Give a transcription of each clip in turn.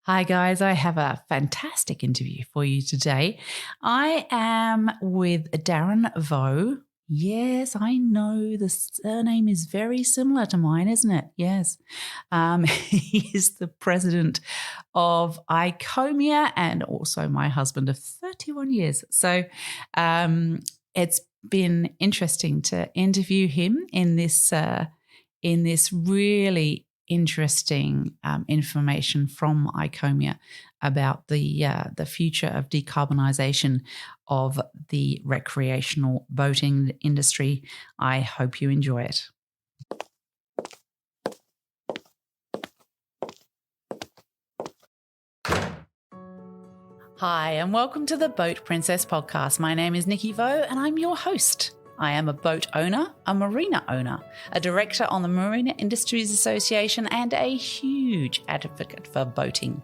Hi guys, I have a fantastic interview for you today. I am with Darren Vaux. Yes, I know the surname is very similar to mine, isn't it? Yes. He is the president of ICOMIA and also my husband of 31 years. So it's been interesting to interview him in this really interesting information from ICOMIA about the future of decarbonisation of the recreational boating industry. I hope you enjoy it. Hi, and welcome to the Boat Princess podcast. My name is Nikki Vaux, and I'm your host. I am a boat owner, a marina owner, a director on the Marina Industries Association, and a huge advocate for boating.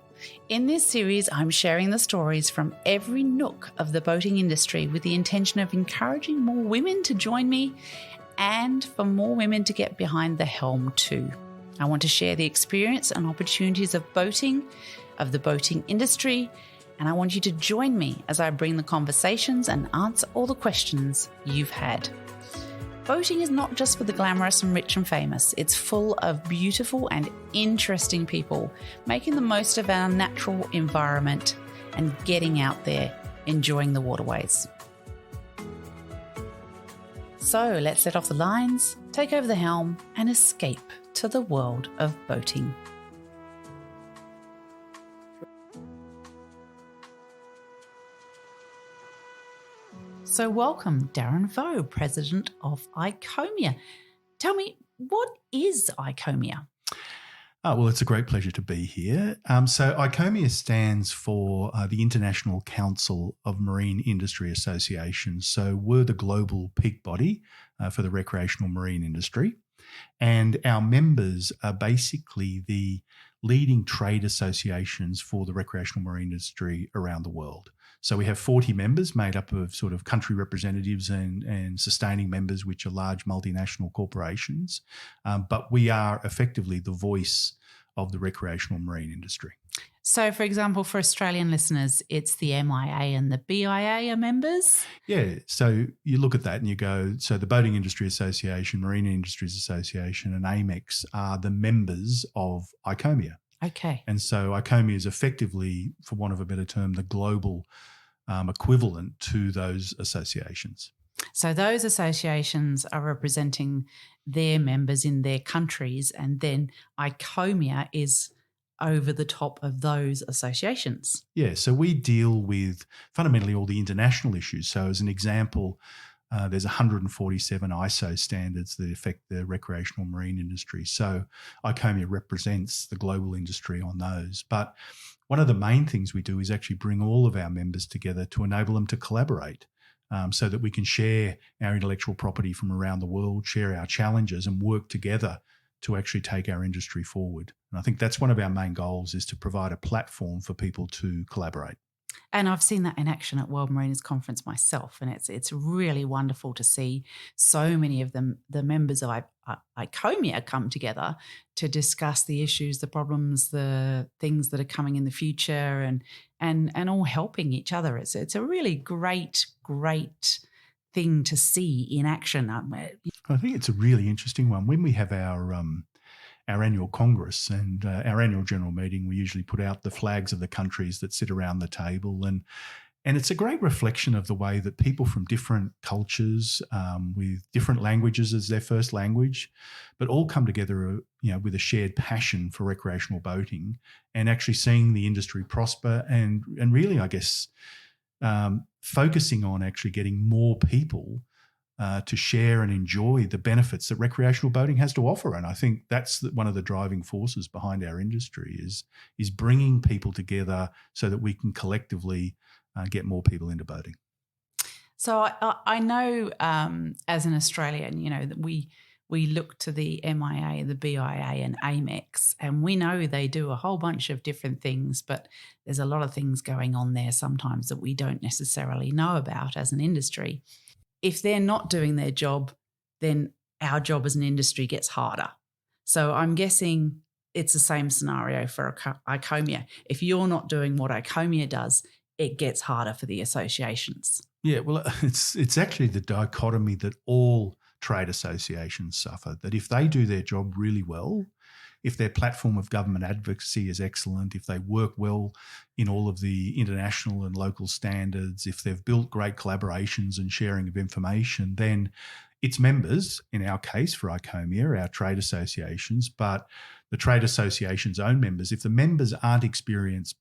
In this series, I'm sharing the stories from every nook of the boating industry with the intention of encouraging more women to join me and for more women to get behind the helm too. I want to share the experience and opportunities of boating, of the boating industry, and I want you to join me as I bring the conversations and answer all the questions you've had. Boating is not just for the glamorous and rich and famous. It's full of beautiful and interesting people making the most of our natural environment and getting out there, enjoying the waterways. So let's set off the lines, take over the helm, and escape to the world of boating. So welcome, Darren Vaux, President of ICOMIA. Tell me, what is ICOMIA? Well, it's a great pleasure to be here. So ICOMIA stands for the International Council of Marine Industry Associations. So we're the global peak body for the recreational marine industry. And our members are basically the leading trade associations for the recreational marine industry around the world. So we have 40 members made up of sort of country representatives and sustaining members, which are large multinational corporations. But we are effectively the voice of the recreational marine industry. So, for example, for Australian listeners, it's the MIA and the BIA are members? Yeah. So you look at that and you go, so the Boating Industry Association, Marine Industries Association and AMEX are the members of ICOMIA. Okay. And so ICOMIA is effectively, for want of a better term, the global equivalent to those associations. So those associations are representing their members in their countries, and then ICOMIA is over the top of those associations. Yeah, so we deal with fundamentally all the international issues. So as an example, there's 147 ISO standards that affect the recreational marine industry. So ICOMIA represents the global industry on those. But one of the main things we do is actually bring all of our members together to enable them to collaborate so that we can share our intellectual property from around the world, share our challenges and work together to actually take our industry forward. And I think that's one of our main goals, is to provide a platform for people to collaborate. And I've seen that in action at World Mariners Conference myself, and it's really wonderful to see so many of them, the members of ICOMIA, come together to discuss the issues, the problems, the things that are coming in the future, and all helping each other. It's a really great thing to see in action. I think it's a really interesting one. When we have our annual Congress and our annual general meeting, we usually put out the flags of the countries that sit around the table. And it's a great reflection of the way that people from different cultures with different languages as their first language, but all come together with a shared passion for recreational boating and actually seeing the industry prosper and really, I guess, focusing on actually getting more people to share and enjoy the benefits that recreational boating has to offer. And I think that's one of the driving forces behind our industry is bringing people together so that we can collectively get more people into boating. So I know as an Australian, that we look to the MIA, the BIA and AMEX, and we know they do a whole bunch of different things, but there's a lot of things going on there sometimes that we don't necessarily know about as an industry. If they're not doing their job, then our job as an industry gets harder. So I'm guessing it's the same scenario for ICOMIA. If you're not doing what ICOMIA does, it gets harder for the associations. Yeah, well, it's actually the dichotomy that all trade associations suffer, that if they do their job really well, if their platform of government advocacy is excellent, if they work well in all of the international and local standards, if they've built great collaborations and sharing of information, then its members, in our case for ICOMIA, our trade associations, but the trade association's own members, if the members aren't experiencing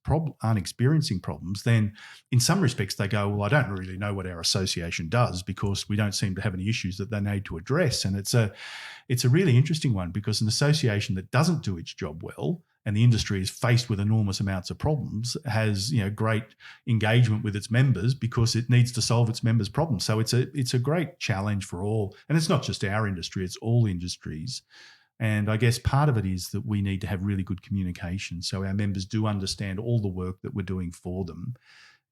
problems, then in some respects they go, well, I don't really know what our association does because we don't seem to have any issues that they need to address. And it's a really interesting one, because an association that doesn't do its job well and the industry is faced with enormous amounts of problems has, great engagement with its members because it needs to solve its members' problems. So it's a great challenge for all. And it's not just our industry, it's all industries. And I guess part of it is that we need to have really good communication so our members do understand all the work that we're doing for them,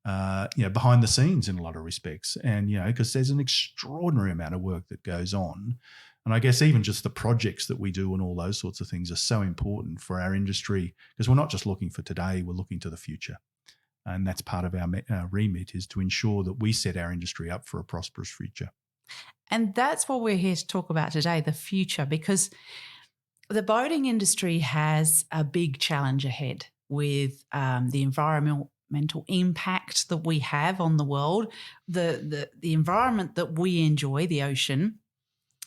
behind the scenes in a lot of respects. And, because there's an extraordinary amount of work that goes on. And I guess even just the projects that we do and all those sorts of things are so important for our industry, because we're not just looking for today, we're looking to the future. And that's part of our remit, is to ensure that we set our industry up for a prosperous future. And that's what we're here to talk about today, the future, because the boating industry has a big challenge ahead with the environmental impact that we have on the world. The environment that we enjoy, the ocean,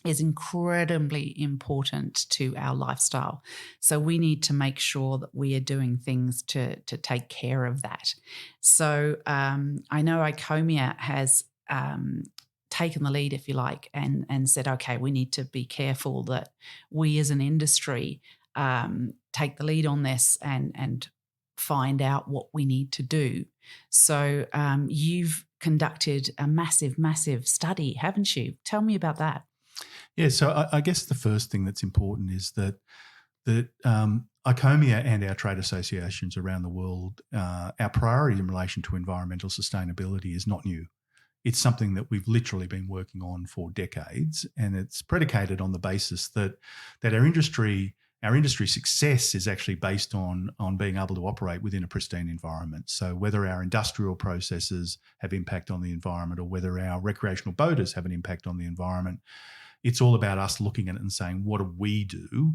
is incredibly important to our lifestyle. So we need to make sure that we are doing things to take care of that. So I know ICOMIA has taken the lead, if you like, and said, okay, we need to be careful that we as an industry take the lead on this and find out what we need to do. So you've conducted a massive study, haven't you? Tell me about that. Yeah, so I guess the first thing that's important is that ICOMIA and our trade associations around the world, our priority in relation to environmental sustainability is not new. It's something that we've literally been working on for decades, and it's predicated on the basis that our industry success is actually based on being able to operate within a pristine environment. So whether our industrial processes have impact on the environment or whether our recreational boaters have an impact on the environment, it's all about us looking at it and saying, what do we do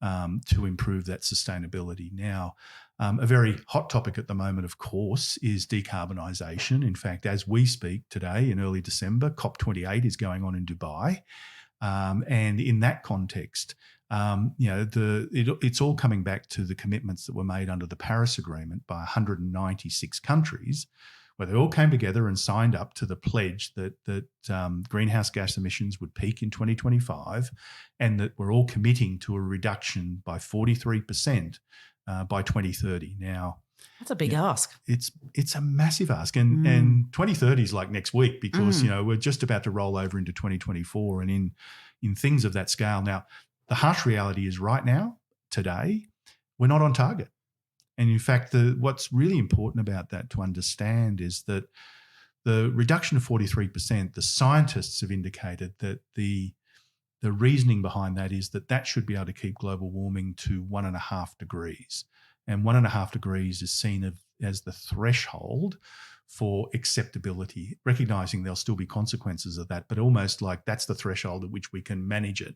to improve that sustainability? Now, a very hot topic at the moment, of course, is decarbonisation. In fact, as we speak today in early December, COP28 is going on in Dubai. And in that context, it's all coming back to the commitments that were made under the Paris Agreement by 196 countries, where they all came together and signed up to the pledge that greenhouse gas emissions would peak in 2025 and that we're all committing to a reduction by 43% by 2030. Now, that's a big ask. It's a massive ask. And 2030 is like next week because, we're just about to roll over into 2024 and in things of that scale. Now, the harsh reality is right now, today, we're not on target. And in fact, what's really important about that to understand is that the reduction of 43%, the scientists have indicated that the reasoning behind that is that should be able to keep global warming to 1.5 degrees. And 1.5 degrees is seen as the threshold for acceptability, recognising there'll still be consequences of that, but almost like that's the threshold at which we can manage it.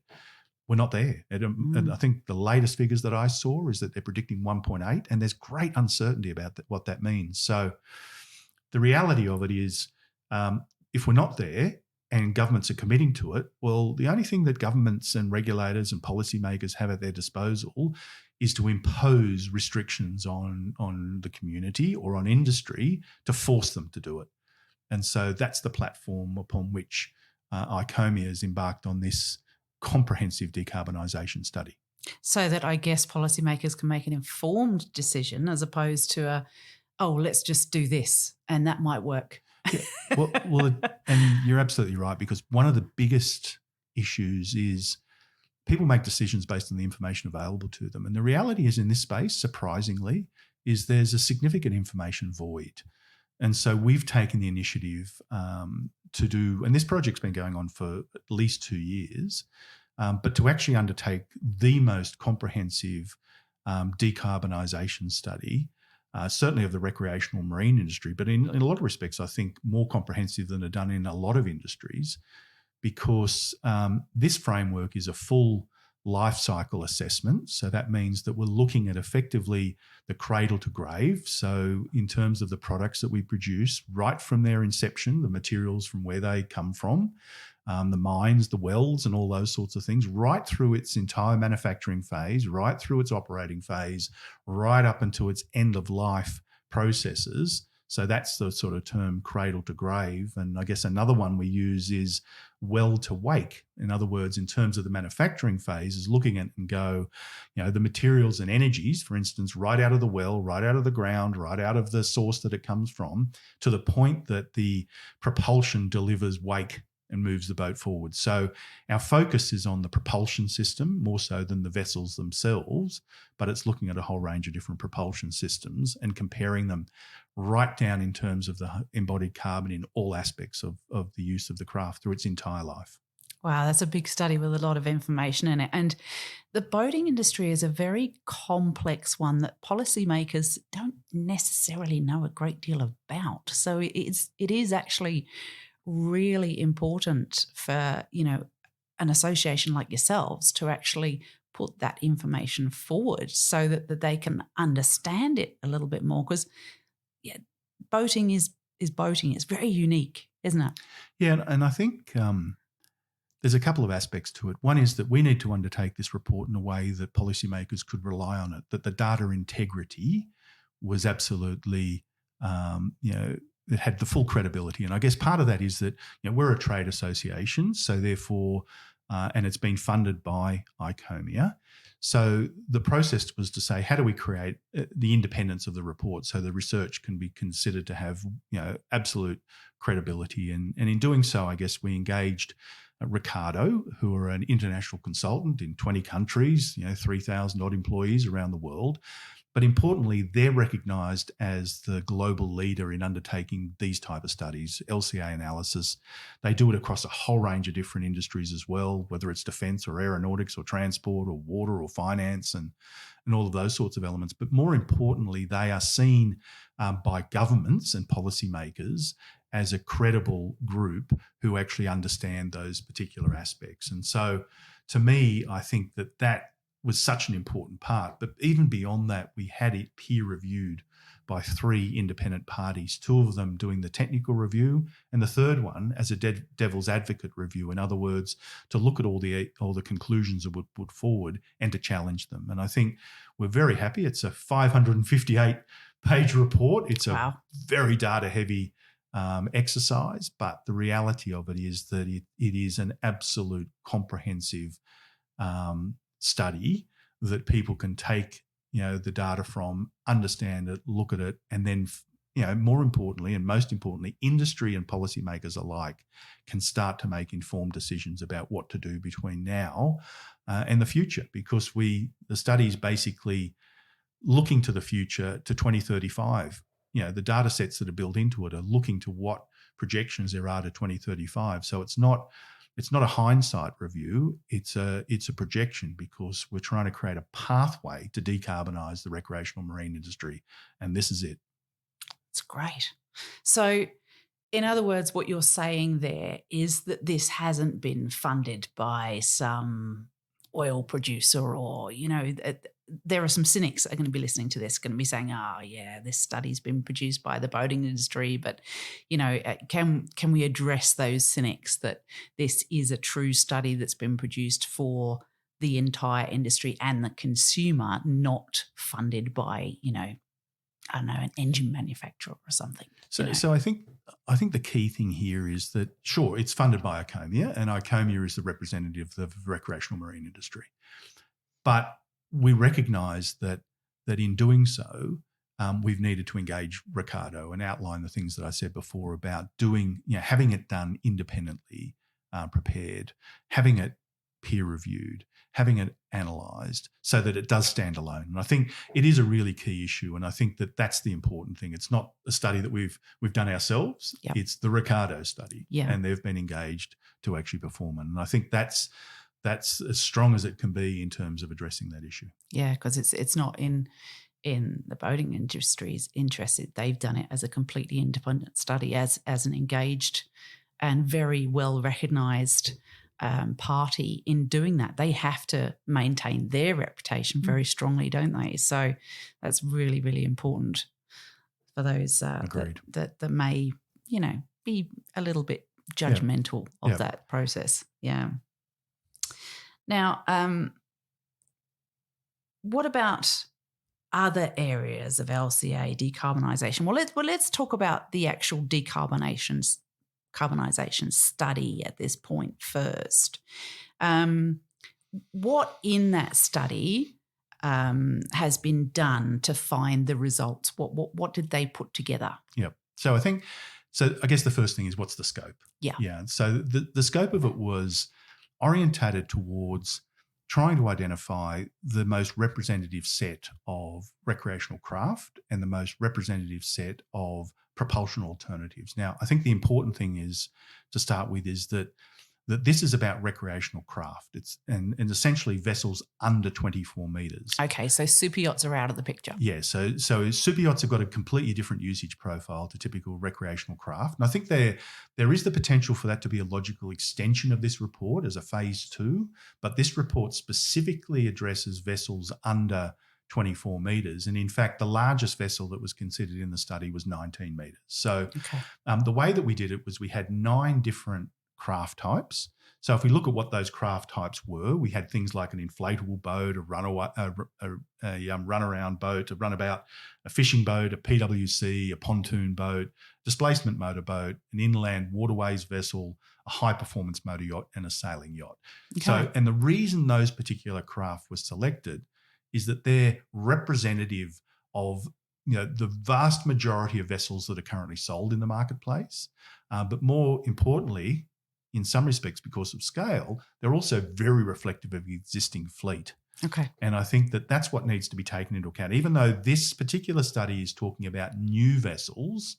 We're not there. And I think the latest figures that I saw is that they're predicting 1.8, and there's great uncertainty about what that means. So the reality of it is if we're not there and governments are committing to it, well, the only thing that governments and regulators and policymakers have at their disposal is to impose restrictions on the community or on industry to force them to do it. And so that's the platform upon which ICOMIA has embarked on this comprehensive decarbonisation study. So that I guess policymakers can make an informed decision as opposed to let's just do this and that might work. Yeah. Well, and you're absolutely right, because one of the biggest issues is people make decisions based on the information available to them. And the reality is in this space, surprisingly, is there's a significant information void. And so we've taken the initiative to do, and this project's been going on for at least 2 years, but to actually undertake the most comprehensive decarbonisation study, certainly of the recreational marine industry, but in a lot of respects, I think more comprehensive than are done in a lot of industries, because this framework is a full life cycle assessment. So that means that we're looking at effectively the cradle to grave. So in terms of the products that we produce, right from their inception, the materials from where they come from, the mines, the wells, and all those sorts of things, right through its entire manufacturing phase, right through its operating phase, right up until its end of life processes. So that's the sort of term cradle to grave. And I guess another one we use is well to wake. In other words, in terms of the manufacturing phase, is looking at and go, the materials and energies, for instance, right out of the well, right out of the ground, right out of the source that it comes from, to the point that the propulsion delivers wake and moves the boat forward. So our focus is on the propulsion system more so than the vessels themselves, but it's looking at a whole range of different propulsion systems and comparing them right down in terms of the embodied carbon in all aspects of the use of the craft through its entire life. Wow, that's a big study with a lot of information in it. And the boating industry is a very complex one that policymakers don't necessarily know a great deal about. So it is actually really important for, an association like yourselves to actually put that information forward so that they can understand it a little bit more. Because boating is boating. It's very unique, isn't it? Yeah, and I think there's a couple of aspects to it. One is that we need to undertake this report in a way that policymakers could rely on it, that the data integrity was absolutely, it had the full credibility. And I guess part of that is that we're a trade association, so therefore, and it's been funded by ICOMIA. So the process was to say, how do we create the independence of the report so the research can be considered to have absolute credibility? And in doing so, I guess we engaged Ricardo, who are an international consultant in 20 countries, 3,000 odd employees around the world. But importantly, they're recognised as the global leader in undertaking these type of studies, LCA analysis. They do it across a whole range of different industries as well, whether it's defence or aeronautics or transport or water or finance and all of those sorts of elements. But more importantly, they are seen by governments and policymakers as a credible group who actually understand those particular aspects. And so to me, I think that was such an important part. But even beyond that, we had it peer reviewed by 3 independent parties, 2 of them doing the technical review and the third one as a devil's advocate review. In other words, to look at all the conclusions that were put forward and to challenge them. And I think we're very happy. It's a 558-page report. It's a very data-heavy exercise, but the reality of it is that it is an absolute comprehensive study that people can take, the data from, understand it, look at it, and then, more importantly and most importantly, industry and policymakers alike can start to make informed decisions about what to do between now and the future, because the study is basically looking to the future to 2035. The data sets that are built into it are looking to what projections there are to 2035. So it's not a hindsight review. It's a projection, because we're trying to create a pathway to decarbonise the recreational marine industry, and this is it. It's great. So, in other words, what you're saying there is that this hasn't been funded by some oil producer, or there are some cynics that are going to be listening to this, going to be saying, this study's been produced by the boating industry. But, can we address those cynics that this is a true study that's been produced for the entire industry and the consumer, not funded by, I don't know, an engine manufacturer or something? So I think the key thing here is that, sure, it's funded by ICOMIA, and ICOMIA is the representative of the recreational marine industry. But we recognise that in doing so, we've needed to engage Ricardo and outline the things that I said before about doing, having it done independently, prepared, having it peer reviewed, having it analysed so that it does stand alone. And I think it is a really key issue, and I think that that's the important thing. It's not a study that we've done ourselves. Yep. It's the Ricardo study, and they've been engaged to actually perform it. And I think that's that's as strong as it can be in terms of addressing that issue. Yeah, because it's not in the boating industry's interest. They've done it as a completely independent study, as an engaged and very well recognised party in doing that. They have to maintain their reputation very strongly, don't they? So that's really, really important for those that may, be a little bit judgmental of that process. Yeah. Now, what about other areas of LCA decarbonisation? Well, let's talk about the actual decarbonisation study at this point first. What in that study has been done to find the results? What did they put together? Yeah. So I guess the first thing is, what's the scope? Yeah. Yeah. So the scope of it was orientated towards trying to identify the most representative set of recreational craft and the most representative set of propulsion alternatives. Now, I think the important thing is to start with is that this is about recreational craft. It's and essentially vessels under 24 metres. Okay, so super yachts are out of the picture. Yeah, so super yachts have got a completely different usage profile to typical recreational craft. And I think there is the potential for that to be a logical extension of this report as a phase 2, but this report specifically addresses vessels under 24 metres. And in fact, the largest vessel that was considered in the study was 19 metres. So the way that we did it was we had 9 different craft types. So if we look at what those craft types were, we had things like an inflatable boat, a runaround boat, a runabout, a fishing boat, a PWC, a pontoon boat, displacement motorboat, an inland waterways vessel, a high-performance motor yacht, and a sailing yacht. Okay. So, and the reason those particular craft were selected is that they're representative of the vast majority of vessels that are currently sold in the marketplace, but more importantly, in some respects, because of scale, they're also very reflective of the existing fleet. Okay. And I think that that's what needs to be taken into account. Even though this particular study is talking about new vessels,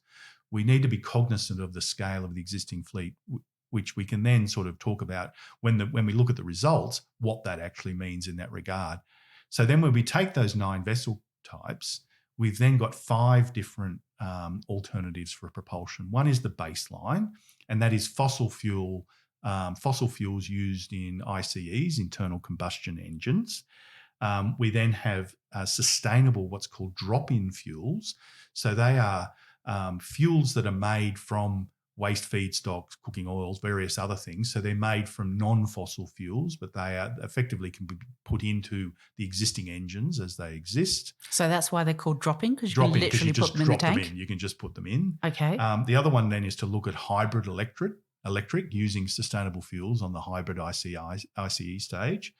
we need to be cognizant of the scale of the existing fleet, which we can then sort of talk about when we look at the results, what that actually means in that regard. So then when we take those 9 vessel types, we've then got 5 different alternatives for propulsion. One is the baseline, and that is fossil fuels used in ICEs, internal combustion engines. We then have sustainable, what's called drop-in fuels. So they are fuels that are made from waste feedstocks, cooking oils, various other things. So they're made from non-fossil fuels, but they are effectively can be put into the existing engines as they exist. So that's why they're called drop-in, because you can literally put them in the tank? You can just put them in. Okay. The other one then is to look at hybrid electric using sustainable fuels on the hybrid ICE stage,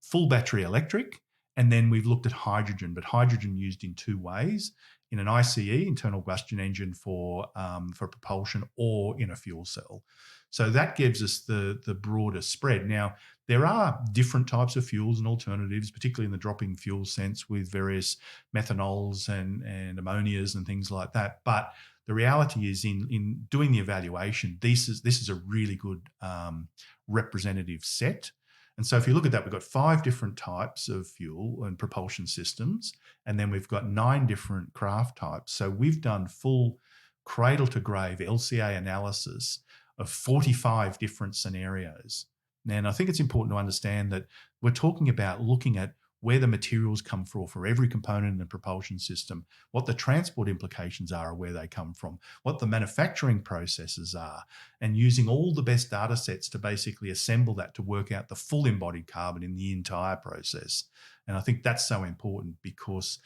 full battery electric, and then we've looked at hydrogen, but hydrogen used in 2 ways. In an ICE, internal combustion engine for propulsion, or in a fuel cell. So that gives us the broader spread. Now, there are different types of fuels and alternatives, particularly in the drop-in fuel sense, with various methanols and ammonias and things like that. But the reality is in doing the evaluation, this is a really good representative set. And so if you look at that, we've got 5 different types of fuel and propulsion systems, and then we've got 9 different craft types. So we've done full cradle-to-grave LCA analysis of 45 different scenarios. And I think it's important to understand that we're talking about looking at where the materials come from for every component in the propulsion system, what the transport implications are, where they come from, what the manufacturing processes are, and using all the best data sets to basically assemble that to work out the full embodied carbon in the entire process. And I think that's so important because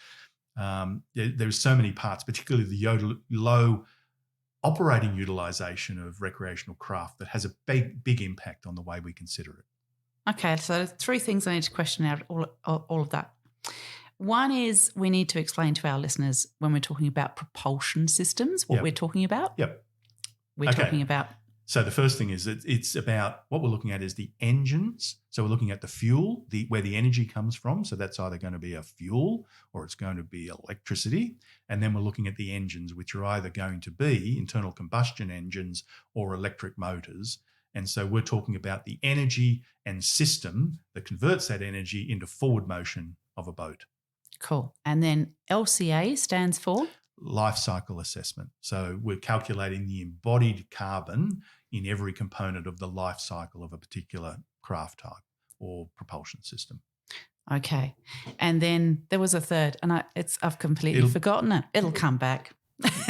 there's so many parts, particularly the low operating utilisation of recreational craft, that has a big impact on the way we consider it. Okay, so 3 things I need to question out all of that. One is we need to explain to our listeners when we're talking about propulsion systems what we're talking about. Yep. We're talking about. So the first thing is it's about what we're looking at is the engines. So we're looking at the fuel, where the energy comes from. So that's either going to be a fuel or it's going to be electricity. And then we're looking at the engines, which are either going to be internal combustion engines or electric motors. And so we're talking about the energy and system that converts that energy into forward motion of a boat. Cool. And then LCA stands for? Life cycle assessment. So we're calculating the embodied carbon in every component of the life cycle of a particular craft type or propulsion system. Okay. And then there was a third, and I've completely forgotten it. It'll come back.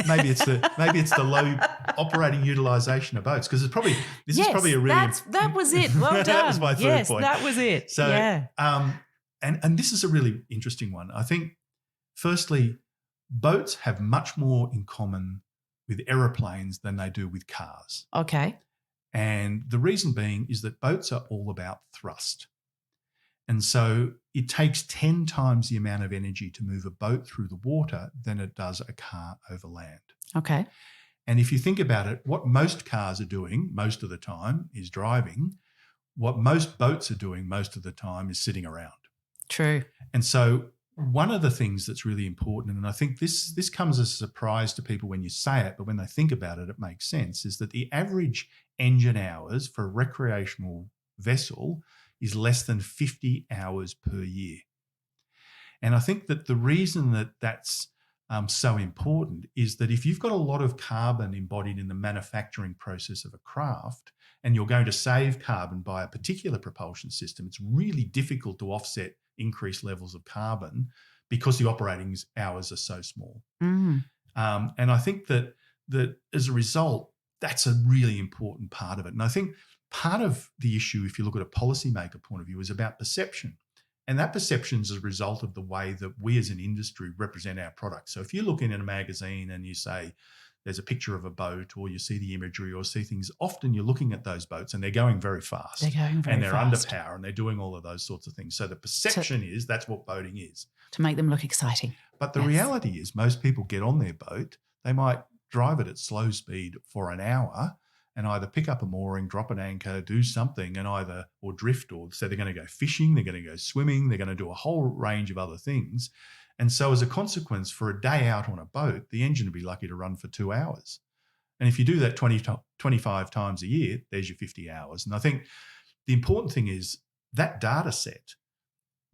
maybe it's the low operating utilisation of boats, because this is probably a really that was it. Well done. That was my third point. That was it. So yeah. And this is a really interesting one. I think, firstly, boats have much more in common with aeroplanes than they do with cars. Okay. And the reason being is that boats are all about thrust. And so it takes 10 times the amount of energy to move a boat through the water than it does a car over land. Okay. And if you think about it, what most cars are doing most of the time is driving. What most boats are doing most of the time is sitting around. True. And so one of the things that's really important, and I think this comes as a surprise to people when you say it, but when they think about it, it makes sense, is that the average engine hours for a recreational vessel is less than 50 hours per year. And I think that the reason that that's so important is that if you've got a lot of carbon embodied in the manufacturing process of a craft and you're going to save carbon by a particular propulsion system, it's really difficult to offset increased levels of carbon because the operating hours are so small. Mm. And I think that as a result, that's a really important part of it. And I think part of the issue, if you look at a policymaker point of view, is about perception. And that perception is a result of the way that we as an industry represent our products. So if you look in a magazine and you say there's a picture of a boat, or you see the imagery or see things, often you're looking at those boats and they're going very fast. They're going very fast. And they're under power and they're doing all of those sorts of things. So the perception is that's what boating is. To make them look exciting. But the reality is most people get on their boat, they might drive it at slow speed for an hour and either pick up a mooring, drop an anchor, do something, or drift, or so they're going to go fishing, they're going to go swimming, they're going to do a whole range of other things. And so as a consequence, for a day out on a boat, the engine would be lucky to run for 2 hours. And if you do that 25 times a year, there's your 50 hours. And I think the important thing is that data set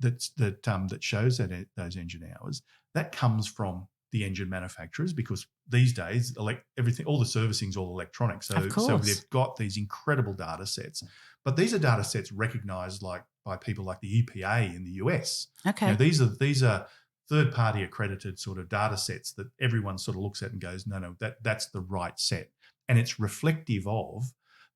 that shows those engine hours, that comes from the engine manufacturers, because these days everything, all the servicing's all electronic. So they've got these incredible data sets. But these are data sets recognised by people like the EPA in the US. Okay. These are third-party accredited sort of data sets that everyone sort of looks at and goes, no, that's the right set. And it's reflective of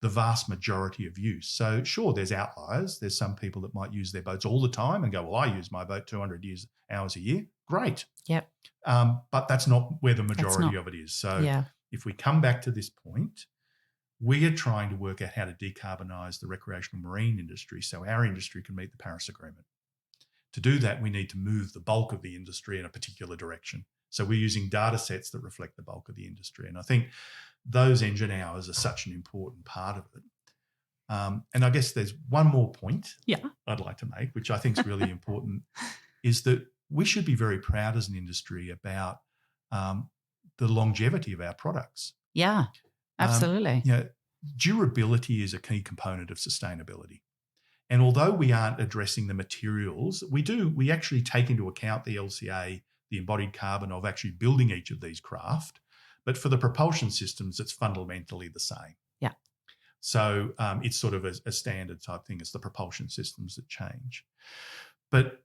the vast majority of use. So sure, there's outliers. There's some people that might use their boats all the time and go, well, I use my boat 200 hours a year. Great. Yep. But that's not where the majority of it is. So if we come back to this point, we are trying to work out how to decarbonise the recreational marine industry so our industry can meet the Paris Agreement. To do that, we need to move the bulk of the industry in a particular direction. So we're using data sets that reflect the bulk of the industry. And I think those engine hours are such an important part of it. And I guess there's one more point I'd like to make, which I think is really important, is that we should be very proud as an industry about the longevity of our products. Yeah, absolutely. Durability is a key component of sustainability. And although we aren't addressing the materials, we actually take into account the LCA, the embodied carbon of actually building each of these craft. But for the propulsion systems, it's fundamentally the same. Yeah. So it's sort of a standard type thing. It's the propulsion systems that change. But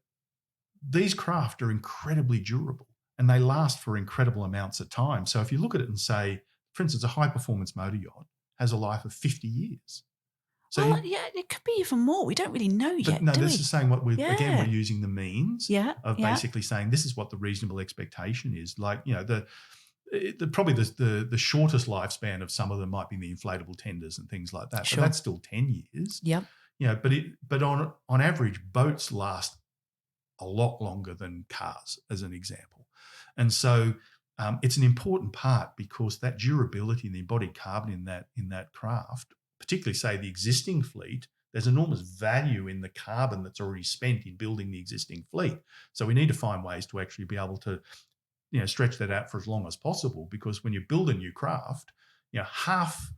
these craft are incredibly durable and they last for incredible amounts of time. So if you look at it and say, for instance, a high-performance motor yacht has a life of 50 years. So it could be even more. We don't really know yet. No, this is saying what we're using the means of basically saying this is what the reasonable expectation is. Like, probably the shortest lifespan of some of them might be the inflatable tenders and things like that. Sure. But that's still 10 years. Yep. But on average, boats last a lot longer than cars, as an example. And so it's an important part because that durability and the embodied carbon in that craft, particularly say the existing fleet, there's enormous value in the carbon that's already spent in building the existing fleet. So we need to find ways to actually be able to, stretch that out for as long as possible, because when you build a new craft, half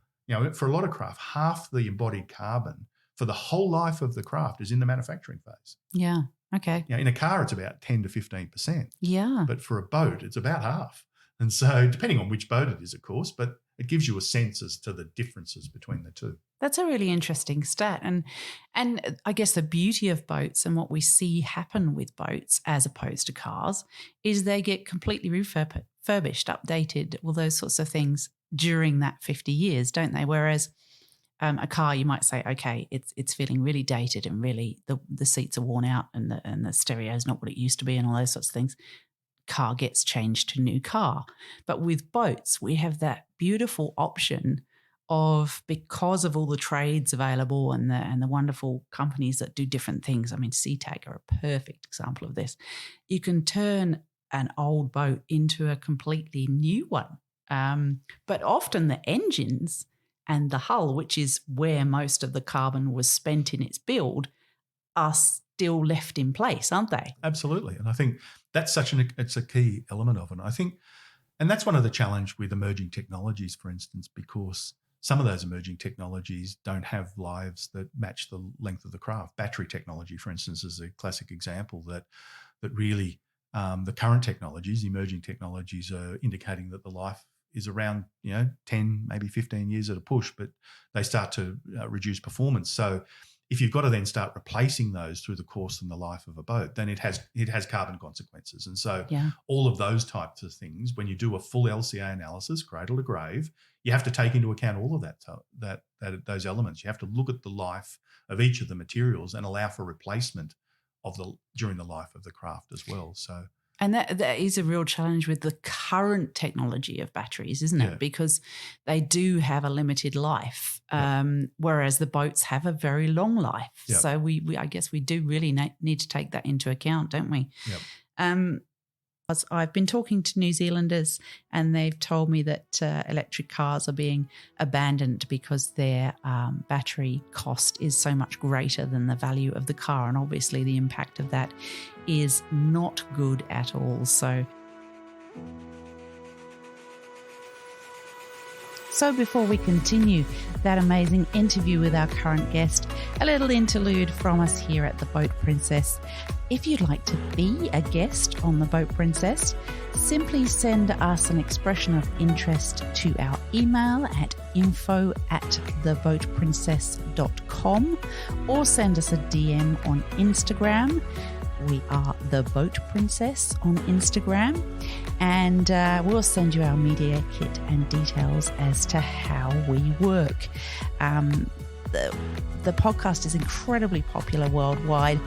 for a lot of craft, half the embodied carbon for the whole life of the craft is in the manufacturing phase. Yeah. Okay. In a car, it's about 10 to 15%. Yeah. But for a boat, it's about half. And so depending on which boat it is, of course, but it gives you a sense as to the differences between the two. That's a really interesting stat. And I guess the beauty of boats and what we see happen with boats as opposed to cars is they get completely refurbished, updated, all those sorts of things during that 50 years, don't they? Whereas a car, you might say, okay, it's feeling really dated and really the seats are worn out and the stereo is not what it used to be and all those sorts of things. Car gets changed to new car. But with boats, we have that beautiful option of, because of all the trades available and the wonderful companies that do different things. I mean, SeaTac are a perfect example of this. You can turn an old boat into a completely new one. But often the engines and the hull, which is where most of the carbon was spent in its build, are still left in place, aren't they? Absolutely. And I think that's it's a key element of it. I think, and that's one of the challenge with emerging technologies, for instance, because some of those emerging technologies don't have lives that match the length of the craft. Battery technology, for instance, is a classic example that really the current technologies, emerging technologies, are indicating that the life is around 10, maybe 15 years at a push, but they start to reduce performance. So if you've got to then start replacing those through the course and the life of a boat, then it has carbon consequences. And so all of those types of things, when you do a full LCA analysis, cradle to grave, you have to take into account all of that those elements. You have to look at the life of each of the materials and allow for replacement during the life of the craft as well. So. And that is a real challenge with the current technology of batteries, isn't it? Because they do have a limited life, whereas the boats have a very long life. So we I guess we do really need to take that into account, don't we? I've been talking to New Zealanders and they've told me that electric cars are being abandoned because their battery cost is so much greater than the value of the car. And obviously the impact of that is not good at all. So before we continue that amazing interview with our current guest, a little interlude from us here at The Boat Princess. If you'd like to be a guest on The Boat Princess, simply send us an expression of interest to our email at info@theboatprincess.com or send us a DM on Instagram. We are The Boat Princess on Instagram, and we'll send you our media kit and details as to how we work. The podcast is incredibly popular worldwide,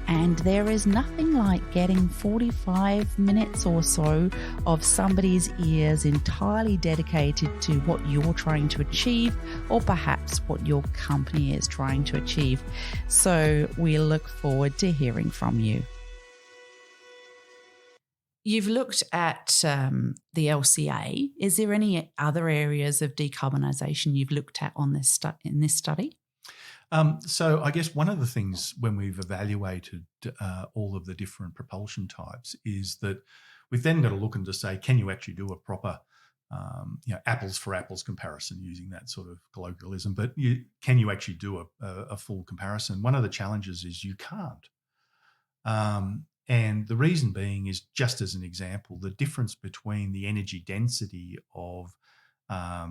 and there is nothing like getting 45 minutes or so of somebody's ears entirely dedicated to what you're trying to achieve, or perhaps what your company is trying to achieve. So we look forward to hearing from you. You've looked at the LCA. Is there any other areas of decarbonisation you've looked at on in this study? So I guess one of the things when we've evaluated all of the different propulsion types is that we've then got to look and to say, can you actually do a proper apples for apples comparison, using that sort of colloquialism, but can you actually do a full comparison? One of the challenges is you can't. And the reason being is, just as an example, the difference between the energy density of a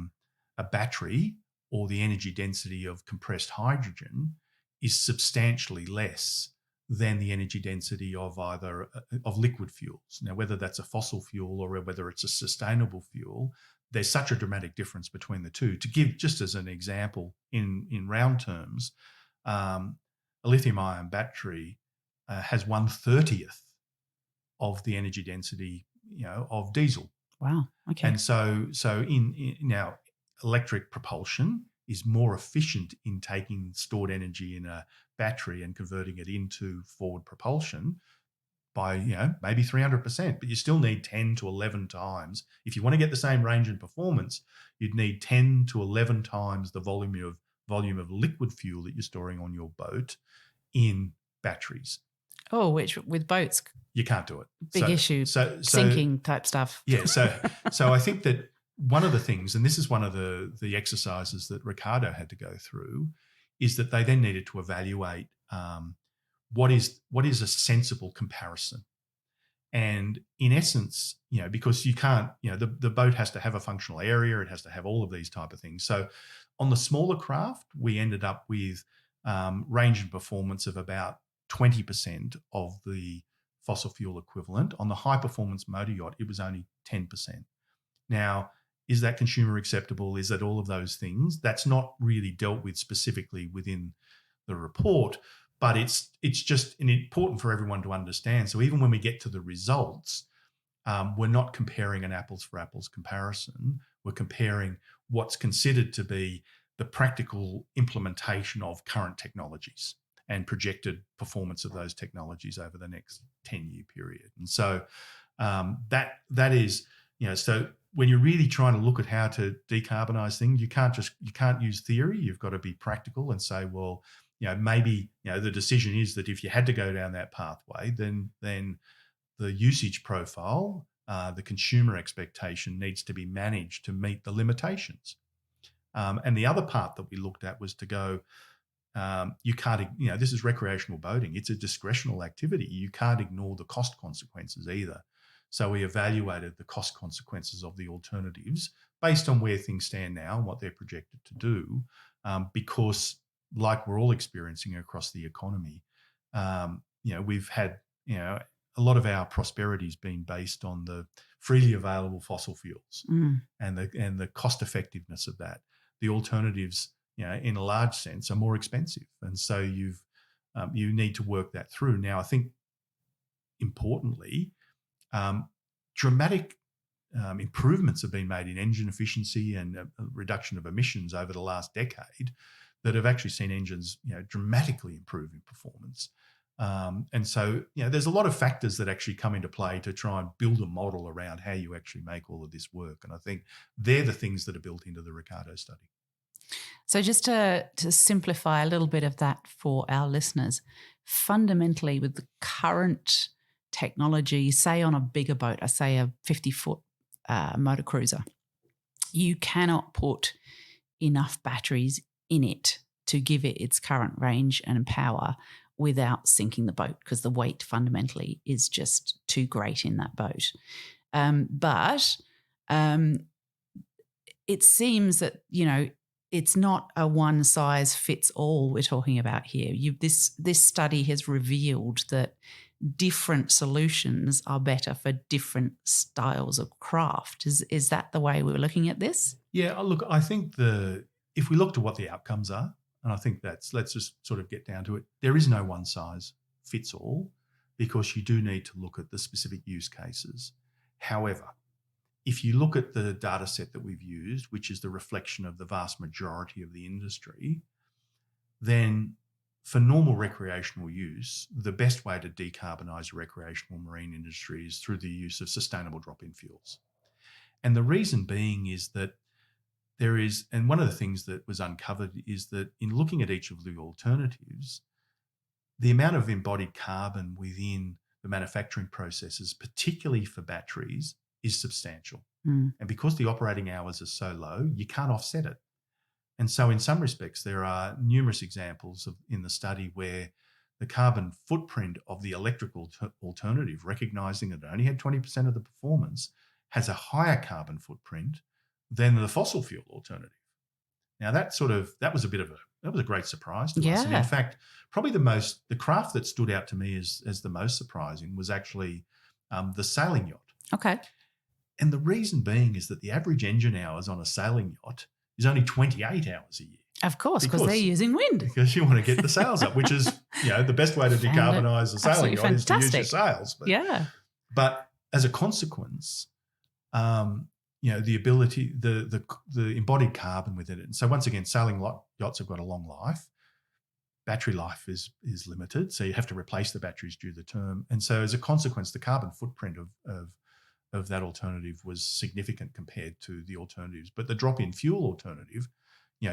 battery or the energy density of compressed hydrogen is substantially less than the energy density of either of liquid fuels. Now, whether that's a fossil fuel or whether it's a sustainable fuel, there's such a dramatic difference between the two. To give just as an example, in round terms, a lithium-ion battery has 1/30th of the energy density, of diesel. Wow. Okay. And so in now, electric propulsion is more efficient in taking stored energy in a battery and converting it into forward propulsion by, maybe 300%, but you still need 10 to 11 times. If you want to get the same range and performance, you'd need 10 to 11 times the volume of liquid fuel that you're storing on your boat in batteries. Oh, which with boats, you can't do it. Big issue. So sinking type stuff. Yeah. So I think that one of the things, and this is one of the exercises that Ricardo had to go through, is that they then needed to evaluate what is a sensible comparison. And in essence, because you can't, the boat has to have a functional area, it has to have all of these type of things. So on the smaller craft, we ended up with range and performance of about 20% of the fossil fuel equivalent. On the high performance motor yacht, it was only 10%. Now, is that consumer acceptable? Is that all of those things? That's not really dealt with specifically within the report, but it's just important for everyone to understand. So even when we get to the results, we're not comparing an apples for apples comparison. We're comparing what's considered to be the practical implementation of current technologies and projected performance of those technologies over the next 10-year period. And so that is, so when you're really trying to look at how to decarbonize things, you can't use theory. You've got to be practical and say, well, maybe, the decision is that if you had to go down that pathway, then the usage profile, the consumer expectation needs to be managed to meet the limitations. And the other part that we looked at was to go, you can't, this is recreational boating. It's a discretional activity. You can't ignore the cost consequences either. So we evaluated the cost consequences of the alternatives based on where things stand now and what they're projected to do, because like we're all experiencing across the economy, we've had, a lot of our prosperity has been based on the freely available fossil fuels and the cost effectiveness of that. The alternatives, in a large sense, are more expensive, and so you need to work that through. Now, I think importantly, dramatic improvements have been made in engine efficiency and reduction of emissions over the last decade that have actually seen engines, dramatically improve in performance. And so, there's a lot of factors that actually come into play to try and build a model around how you actually make all of this work. And I think they're the things that are built into the Ricardo study. So just to simplify a little bit of that for our listeners, fundamentally with the current technology, say on a bigger boat, say a 50-foot motor cruiser, you cannot put enough batteries in it to give it its current range and power without sinking the boat, because the weight fundamentally is just too great in that boat. But it seems that, it's not a one size fits all we're talking about here. This study has revealed that different solutions are better for different styles of craft. Is that the way we're looking at this? Yeah, look, I think if we look to what the outcomes are, and I think let's just sort of get down to it, there is no one size fits all, because you do need to look at the specific use cases. However, if you look at the data set that we've used, which is the reflection of the vast majority of the industry, then for normal recreational use, the best way to decarbonise the recreational marine industry is through the use of sustainable drop-in fuels. And the reason being is that and one of the things that was uncovered is that in looking at each of the alternatives, the amount of embodied carbon within the manufacturing processes, particularly for batteries, is substantial. And because the operating hours are so low, you can't offset it. And so in some respects, there are numerous examples in the study where the carbon footprint of the electrical alternative, recognising that it only had 20% of the performance, has a higher carbon footprint than the fossil fuel alternative. Now that was a great surprise to us. And in fact, probably the craft that stood out to me as the most surprising was actually the sailing yacht. Okay. And the reason being is that the average engine hours on a sailing yacht is only 28 hours a year. Of course, because they're using wind. Because you want to get the sails up, which is, the best way to decarbonise a sailing yacht is to use your sails. But as a consequence, the ability, the embodied carbon within it. And so once again, sailing yachts have got a long life. Battery life is limited, so you have to replace the batteries due the term. And so as a consequence, the carbon footprint of that alternative was significant compared to the alternatives. But the drop-in fuel alternative,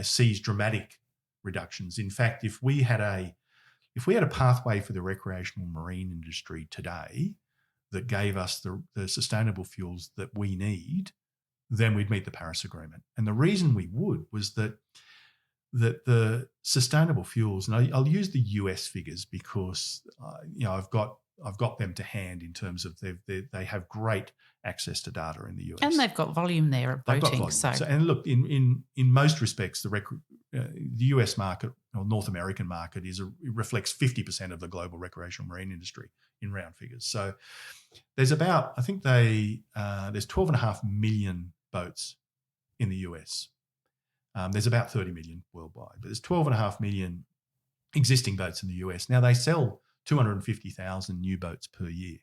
sees dramatic reductions. In fact, if we had a pathway for the recreational marine industry today that gave us the sustainable fuels that we need, then we'd meet the Paris Agreement. And the reason we would was that the sustainable fuels, and I'll use the US figures because I've got them to hand in terms of they have great access to data in the US, and they've got volume there at boating. So and look, in most respects, the US market or North American market it reflects 50% of the global recreational marine industry in round figures. So there's about, I think there's 12.5 million boats in the US. There's about 30 million worldwide, but there's 12.5 million existing boats in the US. Now they sell 250,000 new boats per year.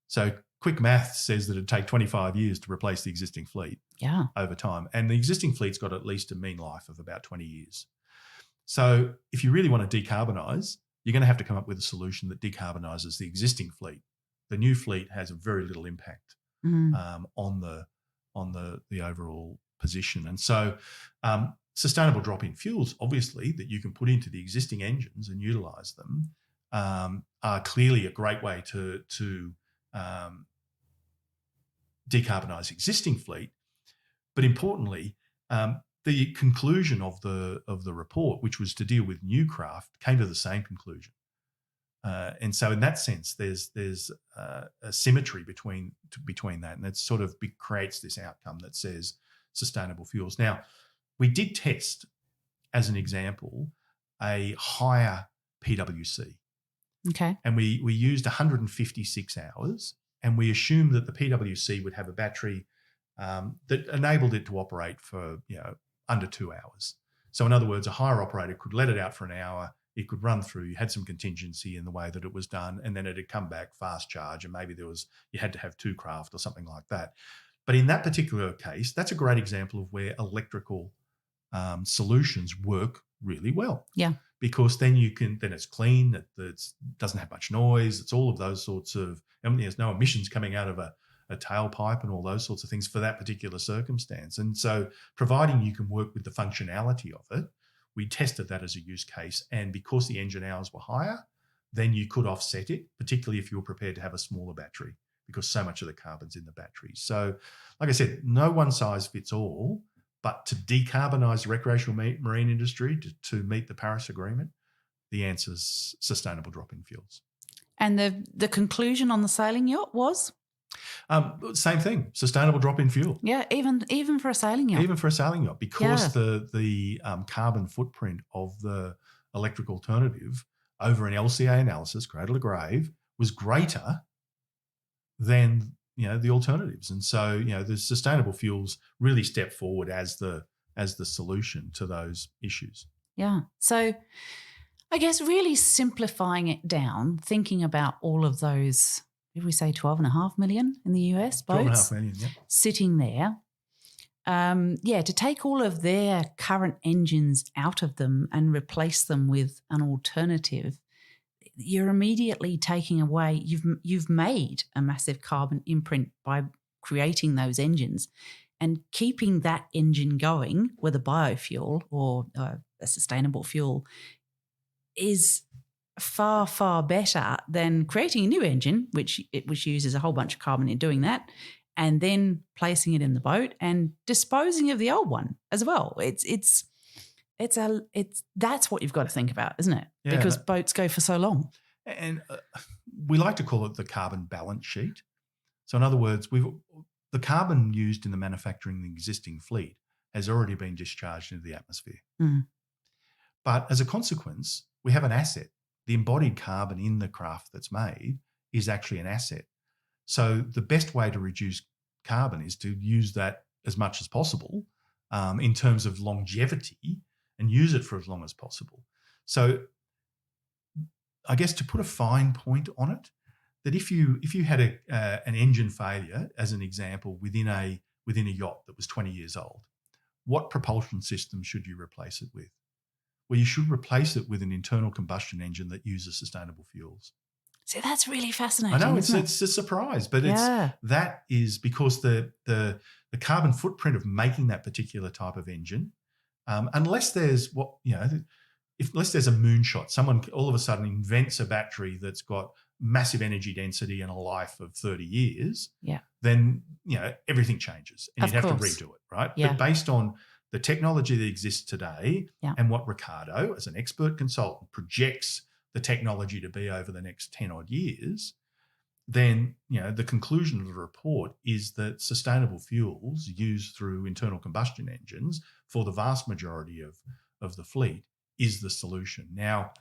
So quick math says that it'd take 25 years to replace the existing fleet over time. And the existing fleet's got at least a mean life of about 20 years. So if you really want to decarbonise, you're going to have to come up with a solution that decarbonises the existing fleet. The new fleet has a very little impact on the overall position. And so sustainable drop-in fuels, obviously, that you can put into the existing engines and utilise them are clearly a great way to decarbonise existing fleet. But importantly, the conclusion of the report, which was to deal with new craft, came to the same conclusion. And so in that sense, there's a symmetry between that, and it sort of creates this outcome that says sustainable fuels. Now, we did test, as an example, a higher PwC. Okay. And we used 156 hours, and we assumed that the PwC would have a battery that enabled it to operate for under 2 hours. So in other words, a hire operator could let it out for an hour, it could run through, you had some contingency in the way that it was done, and then it'd come back fast charge, and maybe you had to have 2 craft or something like that. But in that particular case, that's a great example of where electrical solutions work really well. Yeah. Because then it's clean, it doesn't have much noise, it's all of those sorts of, and there's no emissions coming out of a tailpipe and all those sorts of things for that particular circumstance. And so providing you can work with the functionality of it, we tested that as a use case. And because the engine hours were higher, then you could offset it, particularly if you were prepared to have a smaller battery, because so much of the carbon's in the battery. So like I said, no one size fits all. But to decarbonise the recreational marine industry to meet the Paris Agreement, the answer is sustainable drop-in fuels. And the conclusion on the sailing yacht was? Same thing, sustainable drop-in fuel. Yeah, even for a sailing yacht. Even for a sailing yacht, because the carbon footprint of the electric alternative over an LCA analysis, cradle to grave, was greater than the alternatives. And so, the sustainable fuels really step forward as the solution to those issues. Yeah. So I guess really simplifying it down, thinking about all of those, did we say 12.5 million in the US boats? 12.5 million, yeah. Sitting there. To take all of their current engines out of them and replace them with an alternative, you're immediately taking away, you've made a massive carbon imprint by creating those engines, and keeping that engine going with a biofuel or a sustainable fuel is far, far better than creating a new engine, which uses a whole bunch of carbon in doing that, and then placing it in the boat and disposing of the old one as well. That's what you've got to think about, isn't it? Yeah, because boats go for so long. And we like to call it the carbon balance sheet. So in other words, the carbon used in the manufacturing of the existing fleet has already been discharged into the atmosphere. Mm. But as a consequence, we have an asset. The embodied carbon in the craft that's made is actually an asset. So the best way to reduce carbon is to use that as much as possible in terms of longevity, and use it for as long as possible. So I guess to put a fine point on it, that if you had an engine failure, as an example, within a yacht that was 20 years old, what propulsion system should you replace it with? Well, you should replace it with an internal combustion engine that uses sustainable fuels. See, that's really fascinating. I know, it's a surprise, but that is because the carbon footprint of making that particular type of engine, unless there's unless there's a moonshot, someone all of a sudden invents a battery that's got massive energy density and a life of 30 years, Yeah. then, everything changes and Of you'd have course. to redo it, right? Yeah. But based on the technology that exists today Yeah. and what Ricardo, as an expert consultant, projects the technology to be over the next 10 odd years, then, the conclusion of the report is that sustainable fuels used through internal combustion engines for the vast majority of the fleet is the solution. Now,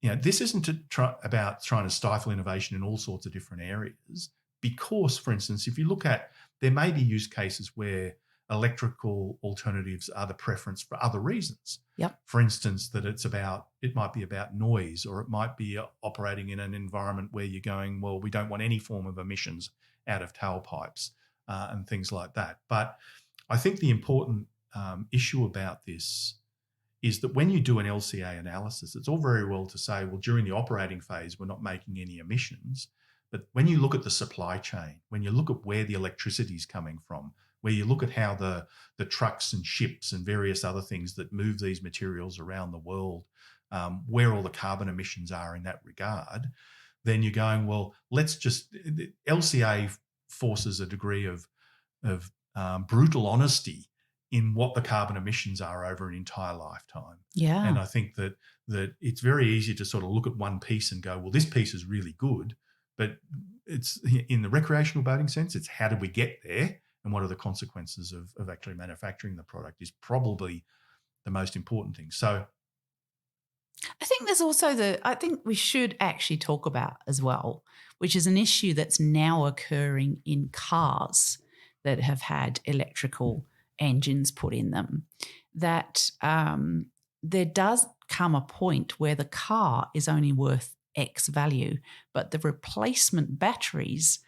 this isn't about trying to stifle innovation in all sorts of different areas, because, for instance, if you look at, there may be use cases where electrical alternatives are the preference for other reasons. Yep. For instance, that it might be about noise, or it might be operating in an environment where you're going, well, we don't want any form of emissions out of tailpipes and things like that. But I think the important issue about this is that when you do an LCA analysis, it's all very well to say, well, during the operating phase, we're not making any emissions. But when you look at the supply chain, when you look at where the electricity is coming from, where you look at how the trucks and ships and various other things that move these materials around the world, where all the carbon emissions are in that regard, then you're going, well, LCA forces a degree of brutal honesty in what the carbon emissions are over an entire lifetime. Yeah. And I think that it's very easy to sort of look at one piece and go, well, this piece is really good, but it's, in the recreational boating sense, it's how did we get there and what are the consequences of actually manufacturing the product is probably the most important thing. So I think there's also I think we should actually talk about as well, which is an issue that's now occurring in cars that have had electrical engines put in them, that there does come a point where the car is only worth X value, but the replacement batteries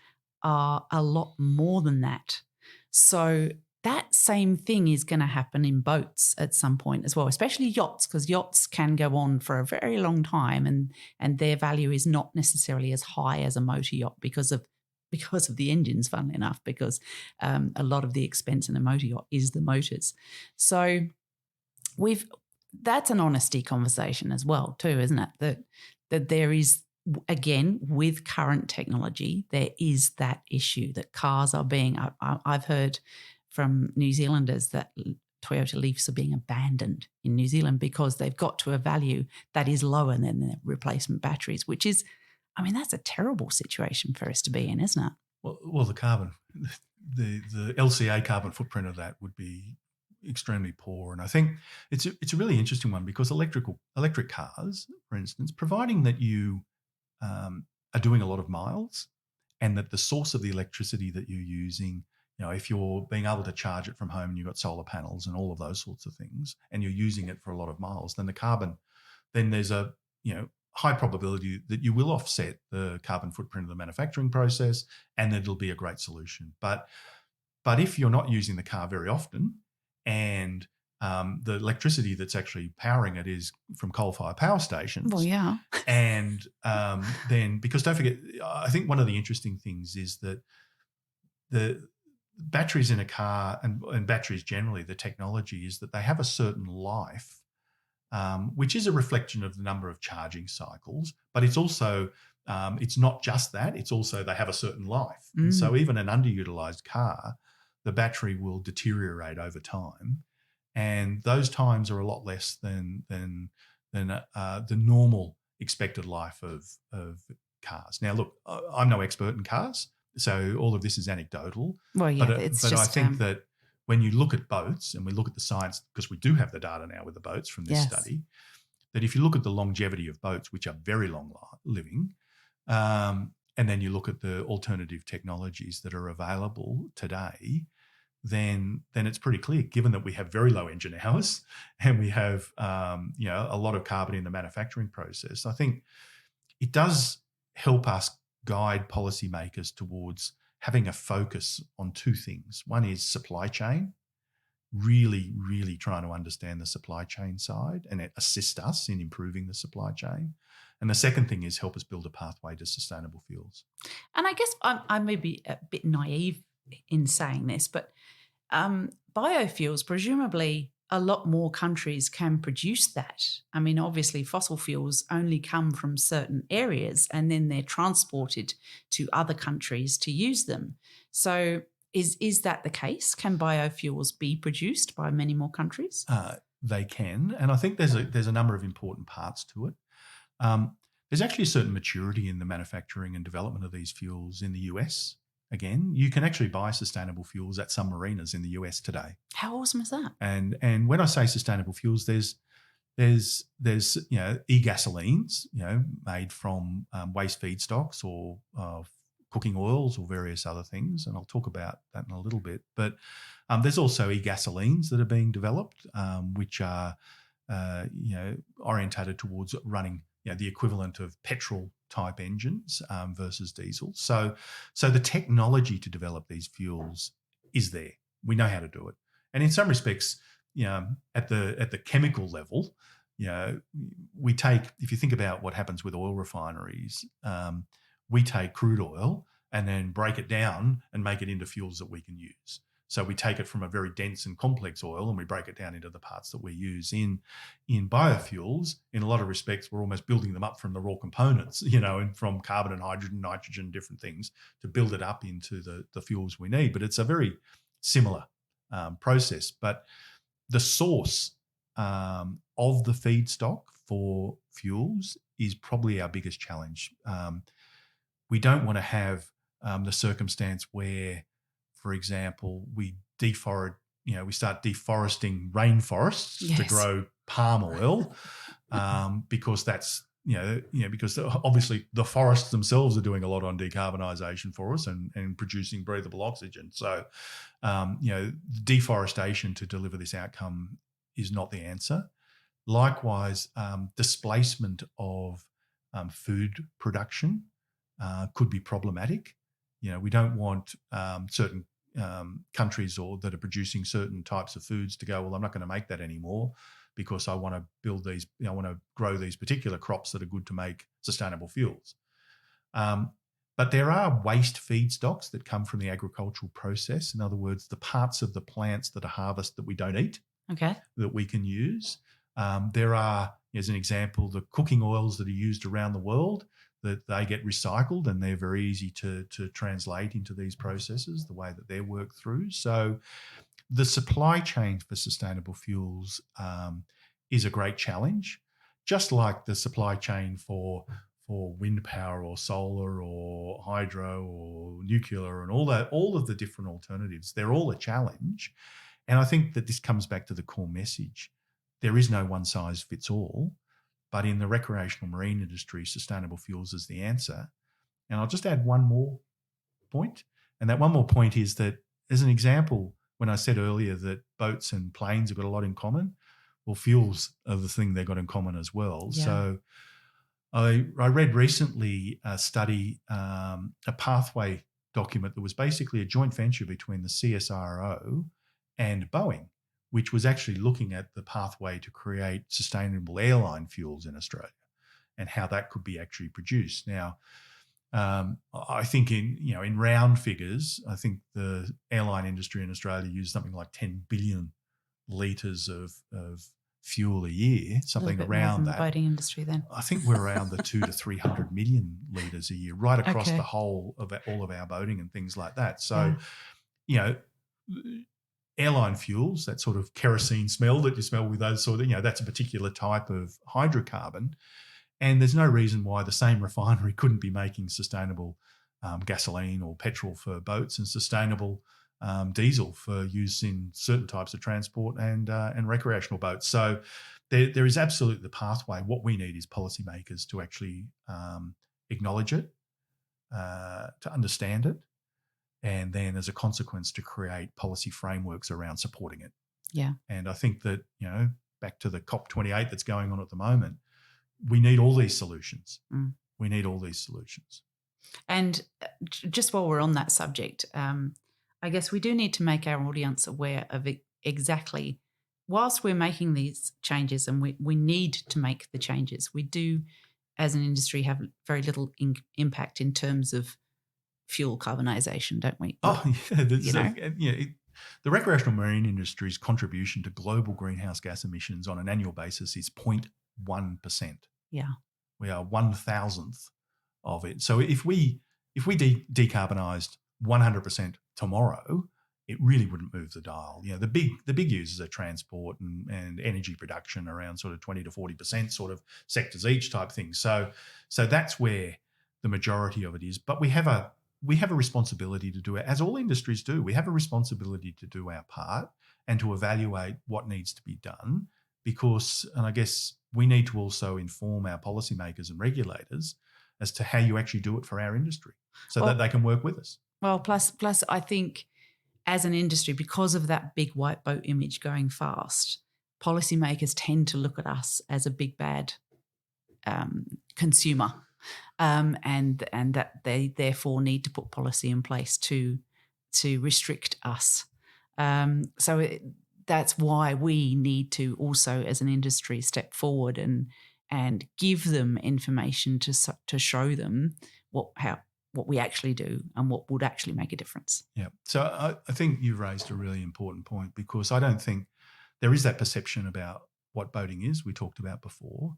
are a lot more than that. So that same thing is going to happen in boats at some point as well, especially yachts, because yachts can go on for a very long time and their value is not necessarily as high as a motor yacht because of the engines, funnily enough, because a lot of the expense in a motor yacht is the motors. So that's an honesty conversation as well too, isn't it? That there is, again, with current technology, there is that issue that cars are being, I've heard from New Zealanders that Toyota Leafs are being abandoned in New Zealand because they've got to a value that is lower than the replacement batteries, which is, that's a terrible situation for us to be in, isn't it? Well, the LCA carbon footprint of that would be extremely poor. And I think it's a really interesting one because electric cars, for instance, providing that you are doing a lot of miles and that the source of the electricity that you're using, if you're being able to charge it from home and you've got solar panels and all of those sorts of things, and you're using it for a lot of miles, then there's a, high probability that you will offset the carbon footprint of the manufacturing process and that it'll be a great solution. But if you're not using the car very often and the electricity that's actually powering it is from coal-fired power stations. Well, yeah. And then, because don't forget, I think one of the interesting things is that the batteries in a car and batteries generally, the technology is that they have a certain life, which is a reflection of the number of charging cycles, but it's also, it's not just that, it's also they have a certain life. And so even an underutilized car, the battery will deteriorate over time. And those times are a lot less than the normal expected life of cars. Now, look, I'm no expert in cars, so all of this is anecdotal. Well, yeah, but I think that when you look at boats and we look at the science, because we do have the data now with the boats from this study, that if you look at the longevity of boats, which are very long living, and then you look at the alternative technologies that are available today, then it's pretty clear, given that we have very low engine hours and we have a lot of carbon in the manufacturing process. I think it does help us guide policymakers towards having a focus on two things. One is supply chain, really, really trying to understand the supply chain side and assist us in improving the supply chain. And the second thing is help us build a pathway to sustainable fuels. And I guess I may be a bit naive in saying this, but biofuels, presumably a lot more countries can produce that. I mean, obviously, fossil fuels only come from certain areas and then they're transported to other countries to use them. So is that the case? Can biofuels be produced by many more countries? They can, and I think there's a number of important parts to it. There's actually a certain maturity in the manufacturing and development of these fuels in the US. Again, you can actually buy sustainable fuels at some marinas in the US today. How awesome is that? And when I say sustainable fuels, there's e-gasolines, made from waste feedstocks or cooking oils or various other things, and I'll talk about that in a little bit. But there's also e-gasolines that are being developed, which are orientated towards running the equivalent of petrol type engines versus diesel. So the technology to develop these fuels is there. We know how to do it. And in some respects, at the chemical level, we take, if you think about what happens with oil refineries, we take crude oil and then break it down and make it into fuels that we can use. So we take it from a very dense and complex oil and we break it down into the parts that we use. In biofuels, in a lot of respects, we're almost building them up from the raw components, and from carbon and hydrogen, nitrogen, different things to build it up into the fuels we need. But it's a very similar process. But the source of the feedstock for fuels is probably our biggest challenge. We don't want to have the circumstance where, for example, we start deforesting rainforests to grow palm oil, because that's because obviously the forests themselves are doing a lot on decarbonisation for us and producing breathable oxygen. So deforestation to deliver this outcome is not the answer. Likewise, displacement of food production could be problematic. We don't want certain countries that are producing certain types of foods to go, well, I'm not going to make that anymore because I want to build these, I want to grow these particular crops that are good to make sustainable fuels. But there are waste feedstocks that come from the agricultural process. In other words, the parts of the plants that are harvested that we don't eat, that we can use. There are, as an example, the cooking oils that are used around the world, that they get recycled and they're very easy to translate into these processes, the way that they're worked through. So the supply chain for sustainable fuels is a great challenge, just like the supply chain for wind power or solar or hydro or nuclear and all of the different alternatives. They're all a challenge. And I think that this comes back to the core message. There is no one size fits all. But in the recreational marine industry, sustainable fuels is the answer. And I'll just add one more point. And that one more point is that, as an example, when I said earlier that boats and planes have got a lot in common, well, fuels are the thing they've got in common as well. Yeah. So I read recently a study, a pathway document that was basically a joint venture between the CSIRO and Boeing, which was actually looking at the pathway to create sustainable airline fuels in Australia and how that could be actually produced. Now, I think in round figures, I think the airline industry in Australia used something like 10 billion litres of fuel a year, something around that. The boating industry then. I think we're around the 200 to 300 million litres a year, right across the whole of all of our boating and things like that. So, airline fuels, that sort of kerosene smell that you smell with those sort of, that's a particular type of hydrocarbon. And there's no reason why the same refinery couldn't be making sustainable gasoline or petrol for boats and sustainable diesel for use in certain types of transport and recreational boats. So there is absolutely the pathway. What we need is policymakers to actually acknowledge it, to understand it, and then as a consequence to create policy frameworks around supporting it. Yeah. And I think that, back to the COP28 that's going on at the moment, we need all these solutions. We need all these solutions. And just while we're on that subject, I guess we do need to make our audience aware of exactly, whilst we're making these changes and we need to make the changes, we do as an industry have very little impact in terms of fuel carbonisation, don't we? Oh, yeah. The recreational marine industry's contribution to global greenhouse gas emissions on an annual basis is 0.1%. Yeah. We are 1,000th of it. So if we decarbonised 100% tomorrow, it really wouldn't move the dial. You know, the big users are transport and energy production, around sort of 20 to 40% sort of sectors each type thing. So that's where the majority of it is. But we have a responsibility to do it, as all industries do. We have a responsibility to do our part and to evaluate what needs to be done, because, and I guess we need to also inform our policymakers and regulators as to how you actually do it for our industry, so that they can work with us. Well, plus I think as an industry, because of that big white boat image going fast, policymakers tend to look at us as a big bad consumer, and that they therefore need to put policy in place to restrict us. That's why we need to also, as an industry, step forward and give them information to show them what we actually do and what would actually make a difference. Yeah. So I think you raised a really important point, because I don't think there is that perception about what boating is we talked about before,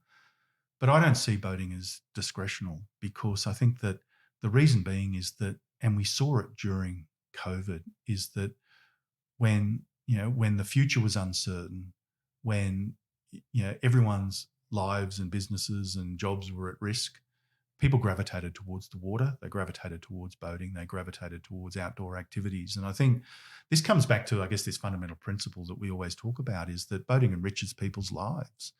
but I don't see boating as discretional, because I think that the reason being is that, and we saw it during COVID, is that when the future was uncertain, when everyone's lives and businesses and jobs were at risk, people gravitated towards the water, they gravitated towards boating, they gravitated towards outdoor activities. And I think this comes back to, I guess, this fundamental principle that we always talk about, is that boating enriches people's lives,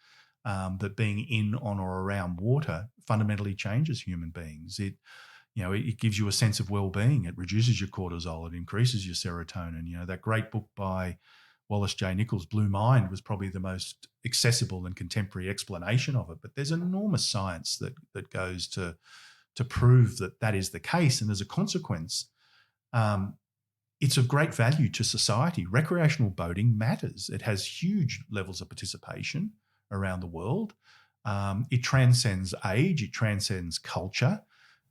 that being in, on or around water fundamentally changes human beings. It gives you a sense of well-being, it reduces your cortisol, it increases your serotonin. That great book by Wallace J. Nichols, Blue Mind, was probably the most accessible and contemporary explanation of it. But there's enormous science that goes to prove that is the case. And as a consequence, it's of great value to society. Recreational boating matters. It has huge levels of participation around the world. It transcends age. It transcends culture.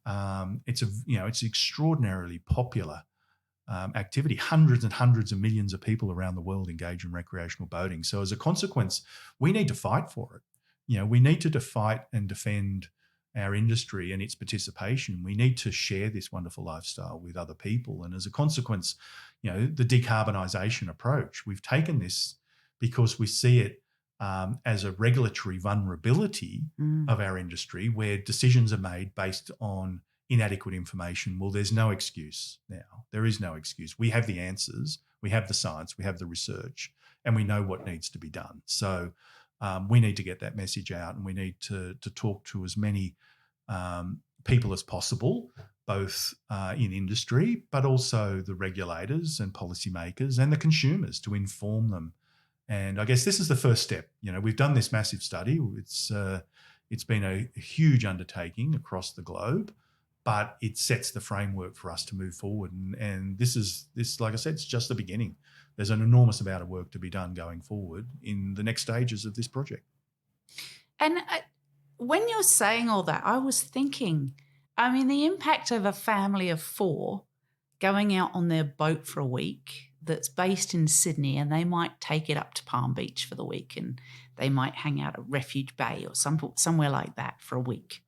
It's extraordinarily popular activity. Hundreds and hundreds of millions of people around the world engage in recreational boating. So as a consequence, we need to fight for it. We need to fight and defend our industry and its participation. We need to share this wonderful lifestyle with other people. And as a consequence, the decarbonisation approach, we've taken this because we see it as a regulatory vulnerability of our industry, where decisions are made based on inadequate information. Well, there's no excuse now. There is no excuse. We have the answers, we have the science, we have the research, and we know what needs to be done. So we need to get that message out, and we need to talk to as many people as possible, both in industry, but also the regulators and policymakers and the consumers, to inform them. And I guess this is the first step. We've done this massive study. It's been a huge undertaking across the globe, but it sets the framework for us to move forward. And this, like I said, it's just the beginning. There's an enormous amount of work to be done going forward in the next stages of this project. And when you're saying all that, I was thinking, the impact of a family of 4 going out on their boat for a week that's based in Sydney, and they might take it up to Palm Beach for the week, and they might hang out at Refuge Bay or somewhere like that for a week.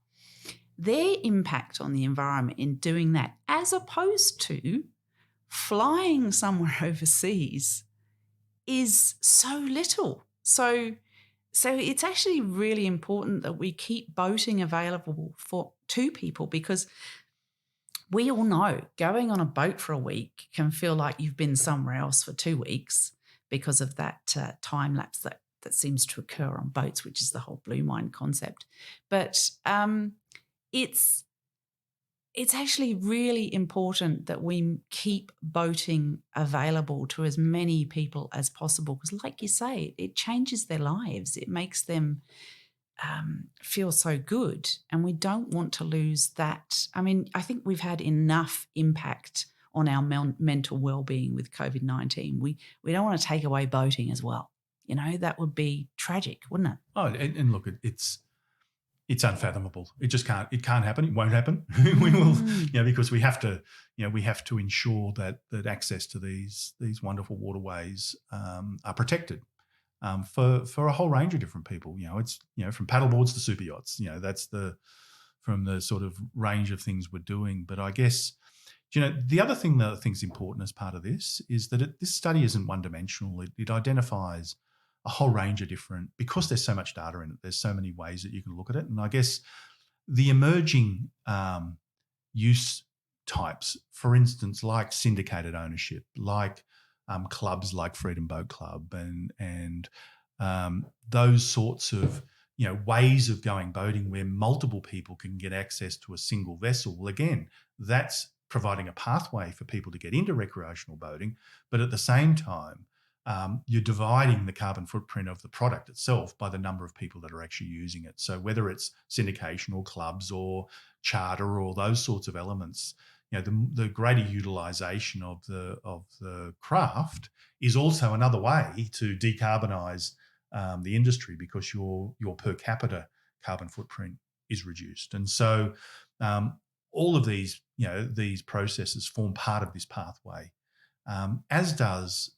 Their impact on the environment in doing that, as opposed to flying somewhere overseas, is so little. So it's actually really important that we keep boating available to people, because we all know going on a boat for a week can feel like you've been somewhere else for 2 weeks, because of that time lapse that seems to occur on boats, which is the whole Blue Mind concept. But it's actually really important that we keep boating available to as many people as possible, because, like you say, it changes their lives. It makes them feel so good, and we don't want to lose that. I think we've had enough impact on our mental well-being with COVID-19. We don't want to take away boating as well. That would be tragic, wouldn't it? Oh, and look, it's It's unfathomable. It just can't. It can't happen. It won't happen. We will, because we have to. We have to ensure that access to these wonderful waterways are protected for a whole range of different people. It's from paddleboards to super yachts. That's from the sort of range of things we're doing. But I guess the other thing that I think is important as part of this is that this study isn't one dimensional. It identifies a whole range of different, because there's so much data in it, there's so many ways that you can look at it. And I guess the emerging use types, for instance, like syndicated ownership, like clubs like Freedom Boat Club and those sorts of ways of going boating where multiple people can get access to a single vessel. Well, again, that's providing a pathway for people to get into recreational boating, but at the same time, you're dividing the carbon footprint of the product itself by the number of people that are actually using it. So whether it's syndication or clubs or charter or those sorts of elements, the greater utilisation of the craft is also another way to decarbonise the industry, because your per capita carbon footprint is reduced. And so all of these processes form part of this pathway, as does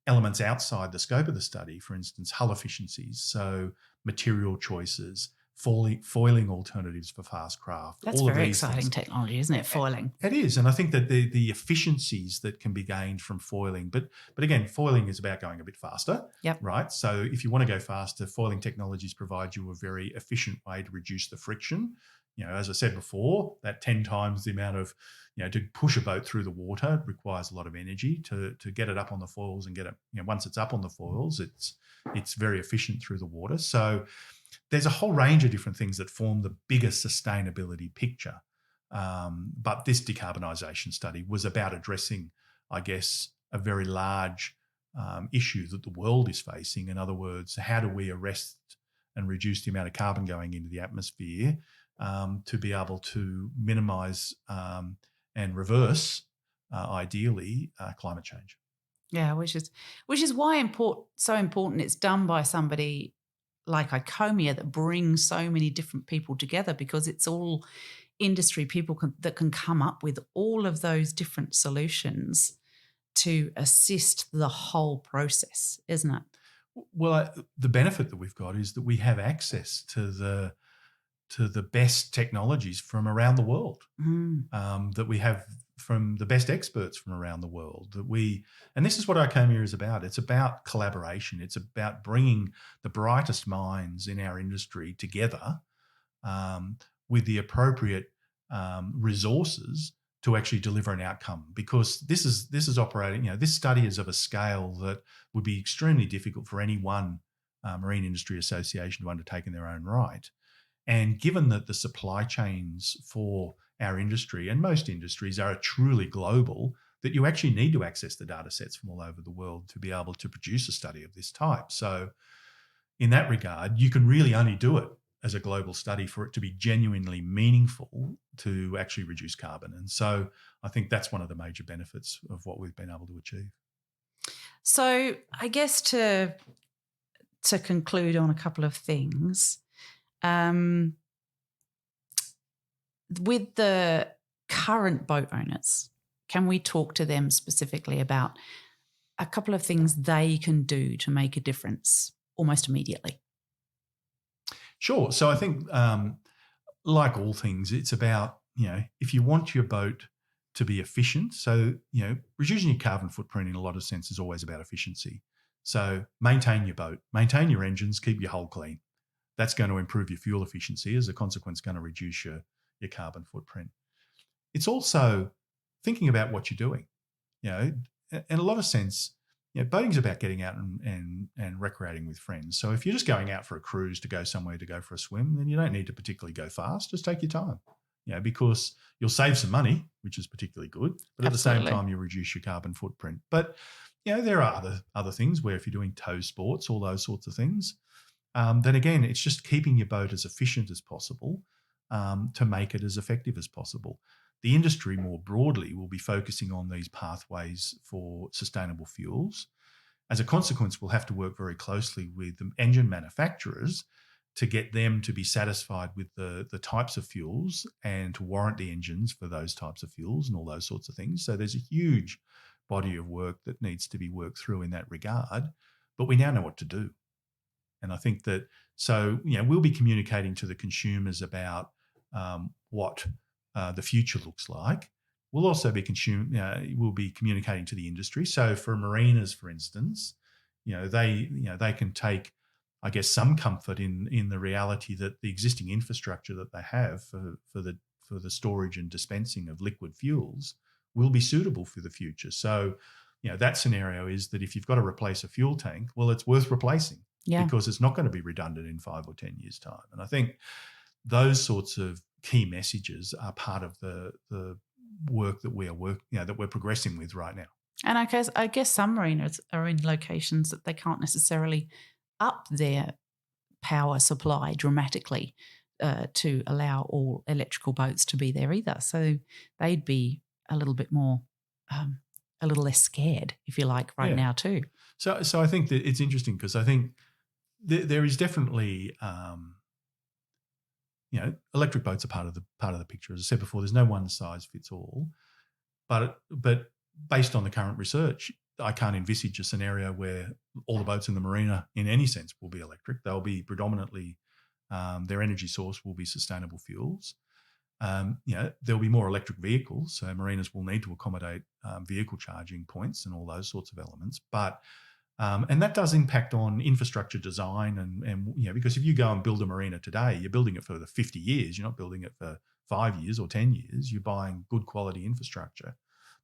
elements outside the scope of the study, for instance, hull efficiencies, so material choices, foiling alternatives for fast craft. That's all very exciting technology, isn't it? Foiling. It is, and I think that the efficiencies that can be gained from foiling, but again, foiling is about going a bit faster, right? So if you want to go faster, foiling technologies provide you a very efficient way to reduce the friction. As I said before, that 10 times the amount of, to push a boat through the water requires a lot of energy. To get it up on the foils and get it, once it's up on the foils, it's very efficient through the water. So there's a whole range of different things that form the bigger sustainability picture. But this decarbonisation study was about addressing, I guess, a very large issue that the world is facing. In other words, how do we arrest and reduce the amount of carbon going into the atmosphere to be able to minimise and reverse, ideally, climate change. Yeah, which is why so important it's done by somebody like ICOMIA that brings so many different people together, because it's all industry people that can come up with all of those different solutions to assist the whole process, isn't it? Well, the benefit that we've got is that we have access to the best technologies from around the world, that we have from the best experts from around the world, and this is what ICOMIA is about. It's about collaboration. It's about bringing the brightest minds in our industry together with the appropriate resources to actually deliver an outcome, because this is operating, this study is of a scale that would be extremely difficult for any one marine industry association to undertake in their own right. And given that the supply chains for our industry and most industries are truly global, that you actually need to access the data sets from all over the world to be able to produce a study of this type. So in that regard, you can really only do it as a global study for it to be genuinely meaningful to actually reduce carbon. And so I think that's one of the major benefits of what we've been able to achieve. So I guess to conclude on a couple of things, with the current boat owners, can we talk to them specifically about a couple of things they can do to make a difference almost immediately? Sure. So I think, like all things, it's about, if you want your boat to be efficient, so, reducing your carbon footprint in a lot of sense is always about efficiency. So maintain your boat, maintain your engines, keep your hull clean. That's going to improve your fuel efficiency, as a consequence going to reduce your carbon footprint. It's also thinking about what you're doing. In a lot of sense, boating's about getting out and recreating with friends. So if you're just going out for a cruise to go somewhere to go for a swim, then you don't need to particularly go fast. Just take your time, because you'll save some money, which is particularly good. But at the same time, you reduce your carbon footprint. But, there are other things where if you're doing tow sports, all those sorts of things, then again, it's just keeping your boat as efficient as possible to make it as effective as possible. The industry more broadly will be focusing on these pathways for sustainable fuels. As a consequence, we'll have to work very closely with the engine manufacturers to get them to be satisfied with the types of fuels and to warrant the engines for those types of fuels and all those sorts of things. So there's a huge body of work that needs to be worked through in that regard, but we now know what to do. And I think that, so, we'll be communicating to the consumers about what the future looks like. We'll also be we'll be communicating to the industry. So for marinas, for instance, they can take, I guess, some comfort in the reality that the existing infrastructure that they have for the storage and dispensing of liquid fuels will be suitable for the future. So, that scenario is that if you've got to replace a fuel tank, well, it's worth replacing because it's not going to be redundant in 5 or 10 years' time. And I think those sorts of key messages are part of the work that that we're progressing with right now. And I guess some marinas are in locations that they can't necessarily up their power supply dramatically to allow all electrical boats to be there either. So they'd be a little bit more, a little less scared, if you like, now too. So I think that it's interesting because I think there is definitely, electric boats are part of the picture. As I said before, there's no one size fits all, but based on the current research, I can't envisage a scenario where all the boats in the marina, in any sense, will be electric. They'll be predominantly, their energy source will be sustainable fuels. There'll be more electric vehicles, so marinas will need to accommodate vehicle charging points and all those sorts of elements. But and that does impact on infrastructure design, and because if you go and build a marina today, you're building it for the 50 years. You're not building it for 5 years or 10 years. You're buying good quality infrastructure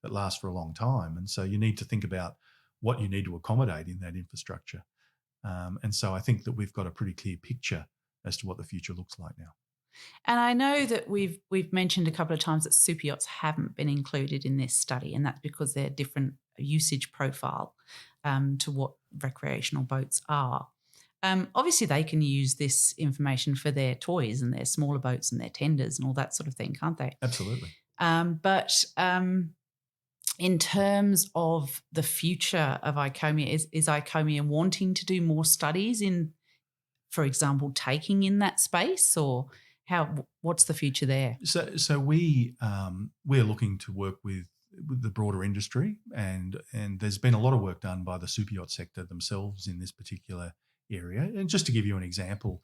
that lasts for a long time, and so you need to think about what you need to accommodate in that infrastructure. And so I think that we've got a pretty clear picture as to what the future looks like now. And I know that we've mentioned a couple of times that super yachts haven't been included in this study, and that's because they're different usage profile to what recreational boats are. Obviously, they can use this information for their toys and their smaller boats and their tenders and all that sort of thing, can't they? Absolutely. But in terms of the future of ICOMIA, is ICOMIA wanting to do more studies in, for example, taking in that space, or what's the future there? So we're looking to work with the broader industry, and there's been a lot of work done by the super yacht sector themselves in this particular area. And just to give you an example,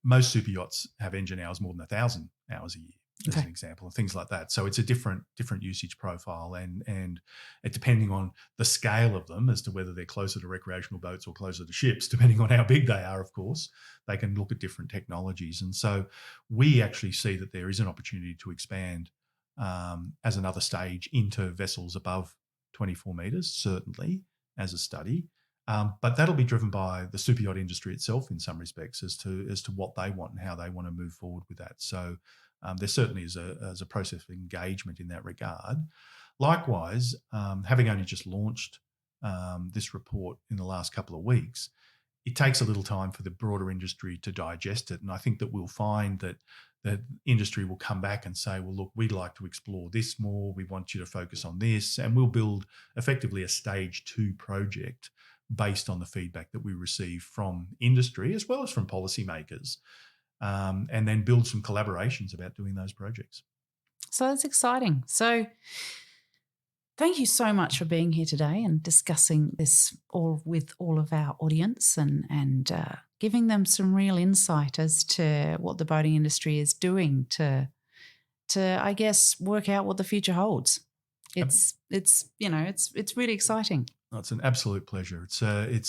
most super yachts have engine hours more than 1,000 hours a year, as an example, and things like that. So it's a different usage profile, and it, depending on the scale of them as to whether they're closer to recreational boats or closer to ships, depending on how big they are, of course, they can look at different technologies. And so we actually see that there is an opportunity to expand as another stage into vessels above 24 metres, certainly as a study. But that'll be driven by the super yacht industry itself in some respects as to what they want and how they want to move forward with that. So there certainly is a process of engagement in that regard. Likewise, having only just launched this report in the last couple of weeks, it takes a little time for the broader industry to digest it. And I think that we'll find that industry will come back and say, well, look, we'd like to explore this more. We want you to focus on this. And we'll build effectively a stage 2 project based on the feedback that we receive from industry as well as from policymakers, and then build some collaborations about doing those projects. So that's exciting. So thank you so much for being here today and discussing this all with all of our audience and giving them some real insight as to what the boating industry is doing to I guess work out what the future holds. It's really exciting. It's an absolute pleasure. It's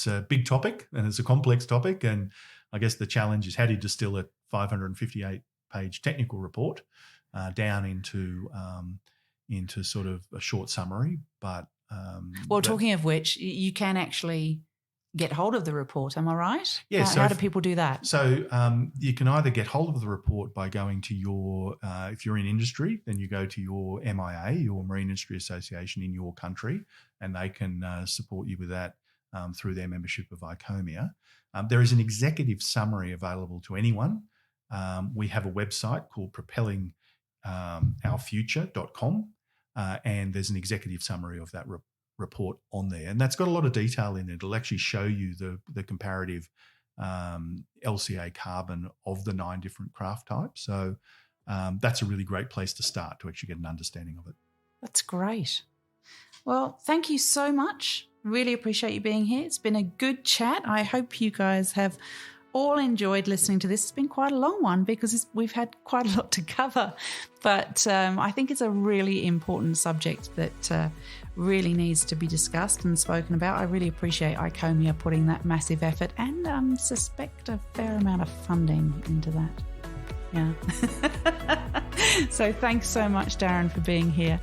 a big topic and it's a complex topic, and I guess the challenge is how do you distill a 558-page technical report down into sort of a short summary. But talking of which, you can actually get hold of the report. Am I right? Yeah. How do people do that? So you can either get hold of the report by going to your, if you're in industry, then you go to your MIA, your Marine Industry Association in your country, and they can support you with that through their membership of ICOMIA. There is an executive summary available to anyone. We have a website called propellingourfuture.com, and there's an executive summary of that report on there, and that's got a lot of detail in it. It'll actually show you the comparative LCA carbon of the 9 different craft types. So that's a really great place to start to actually get an understanding of it. That's great. Well, thank you so much. Really appreciate you being here. It's been a good chat. I hope you guys have all enjoyed listening to this. It's been quite a long one because we've had quite a lot to cover, but I think it's a really important subject that really needs to be discussed and spoken about. I really appreciate ICOMIA putting that massive effort and suspect a fair amount of funding into that. Yeah. So thanks so much, Darren, for being here.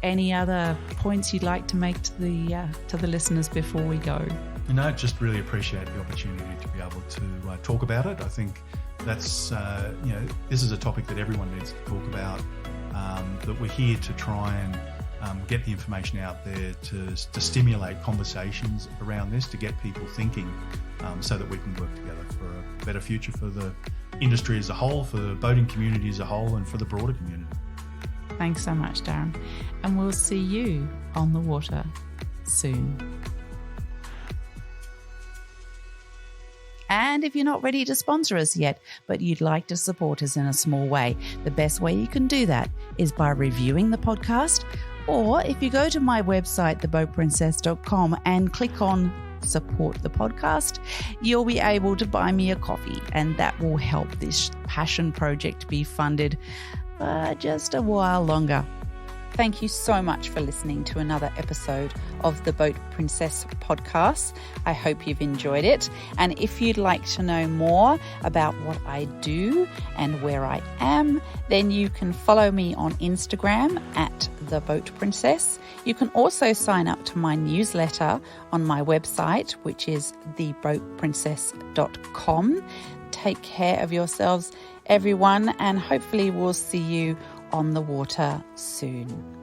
Any other points you'd like to make to the listeners before we go? No, just really appreciate the opportunity to be able to talk about it. I think that's, this is a topic that everyone needs to talk about, that we're here to try and get the information out there to stimulate conversations around this, to get people thinking, so that we can work together for a better future for the industry as a whole, for the boating community as a whole, and for the broader community. Thanks so much, Darren. And we'll see you on the water soon. And if you're not ready to sponsor us yet, but you'd like to support us in a small way, the best way you can do that is by reviewing the podcast, or if you go to my website, theboatprincess.com, and click on support the podcast, you'll be able to buy me a coffee, and that will help this passion project be funded for just a while longer. Thank you so much for listening to another episode of the Boat Princess podcast. I hope you've enjoyed it. And if you'd like to know more about what I do and where I am, then you can follow me on Instagram at The Boat Princess. You can also sign up to my newsletter on my website, which is theboatprincess.com. Take care of yourselves, everyone, and hopefully we'll see you on the water soon.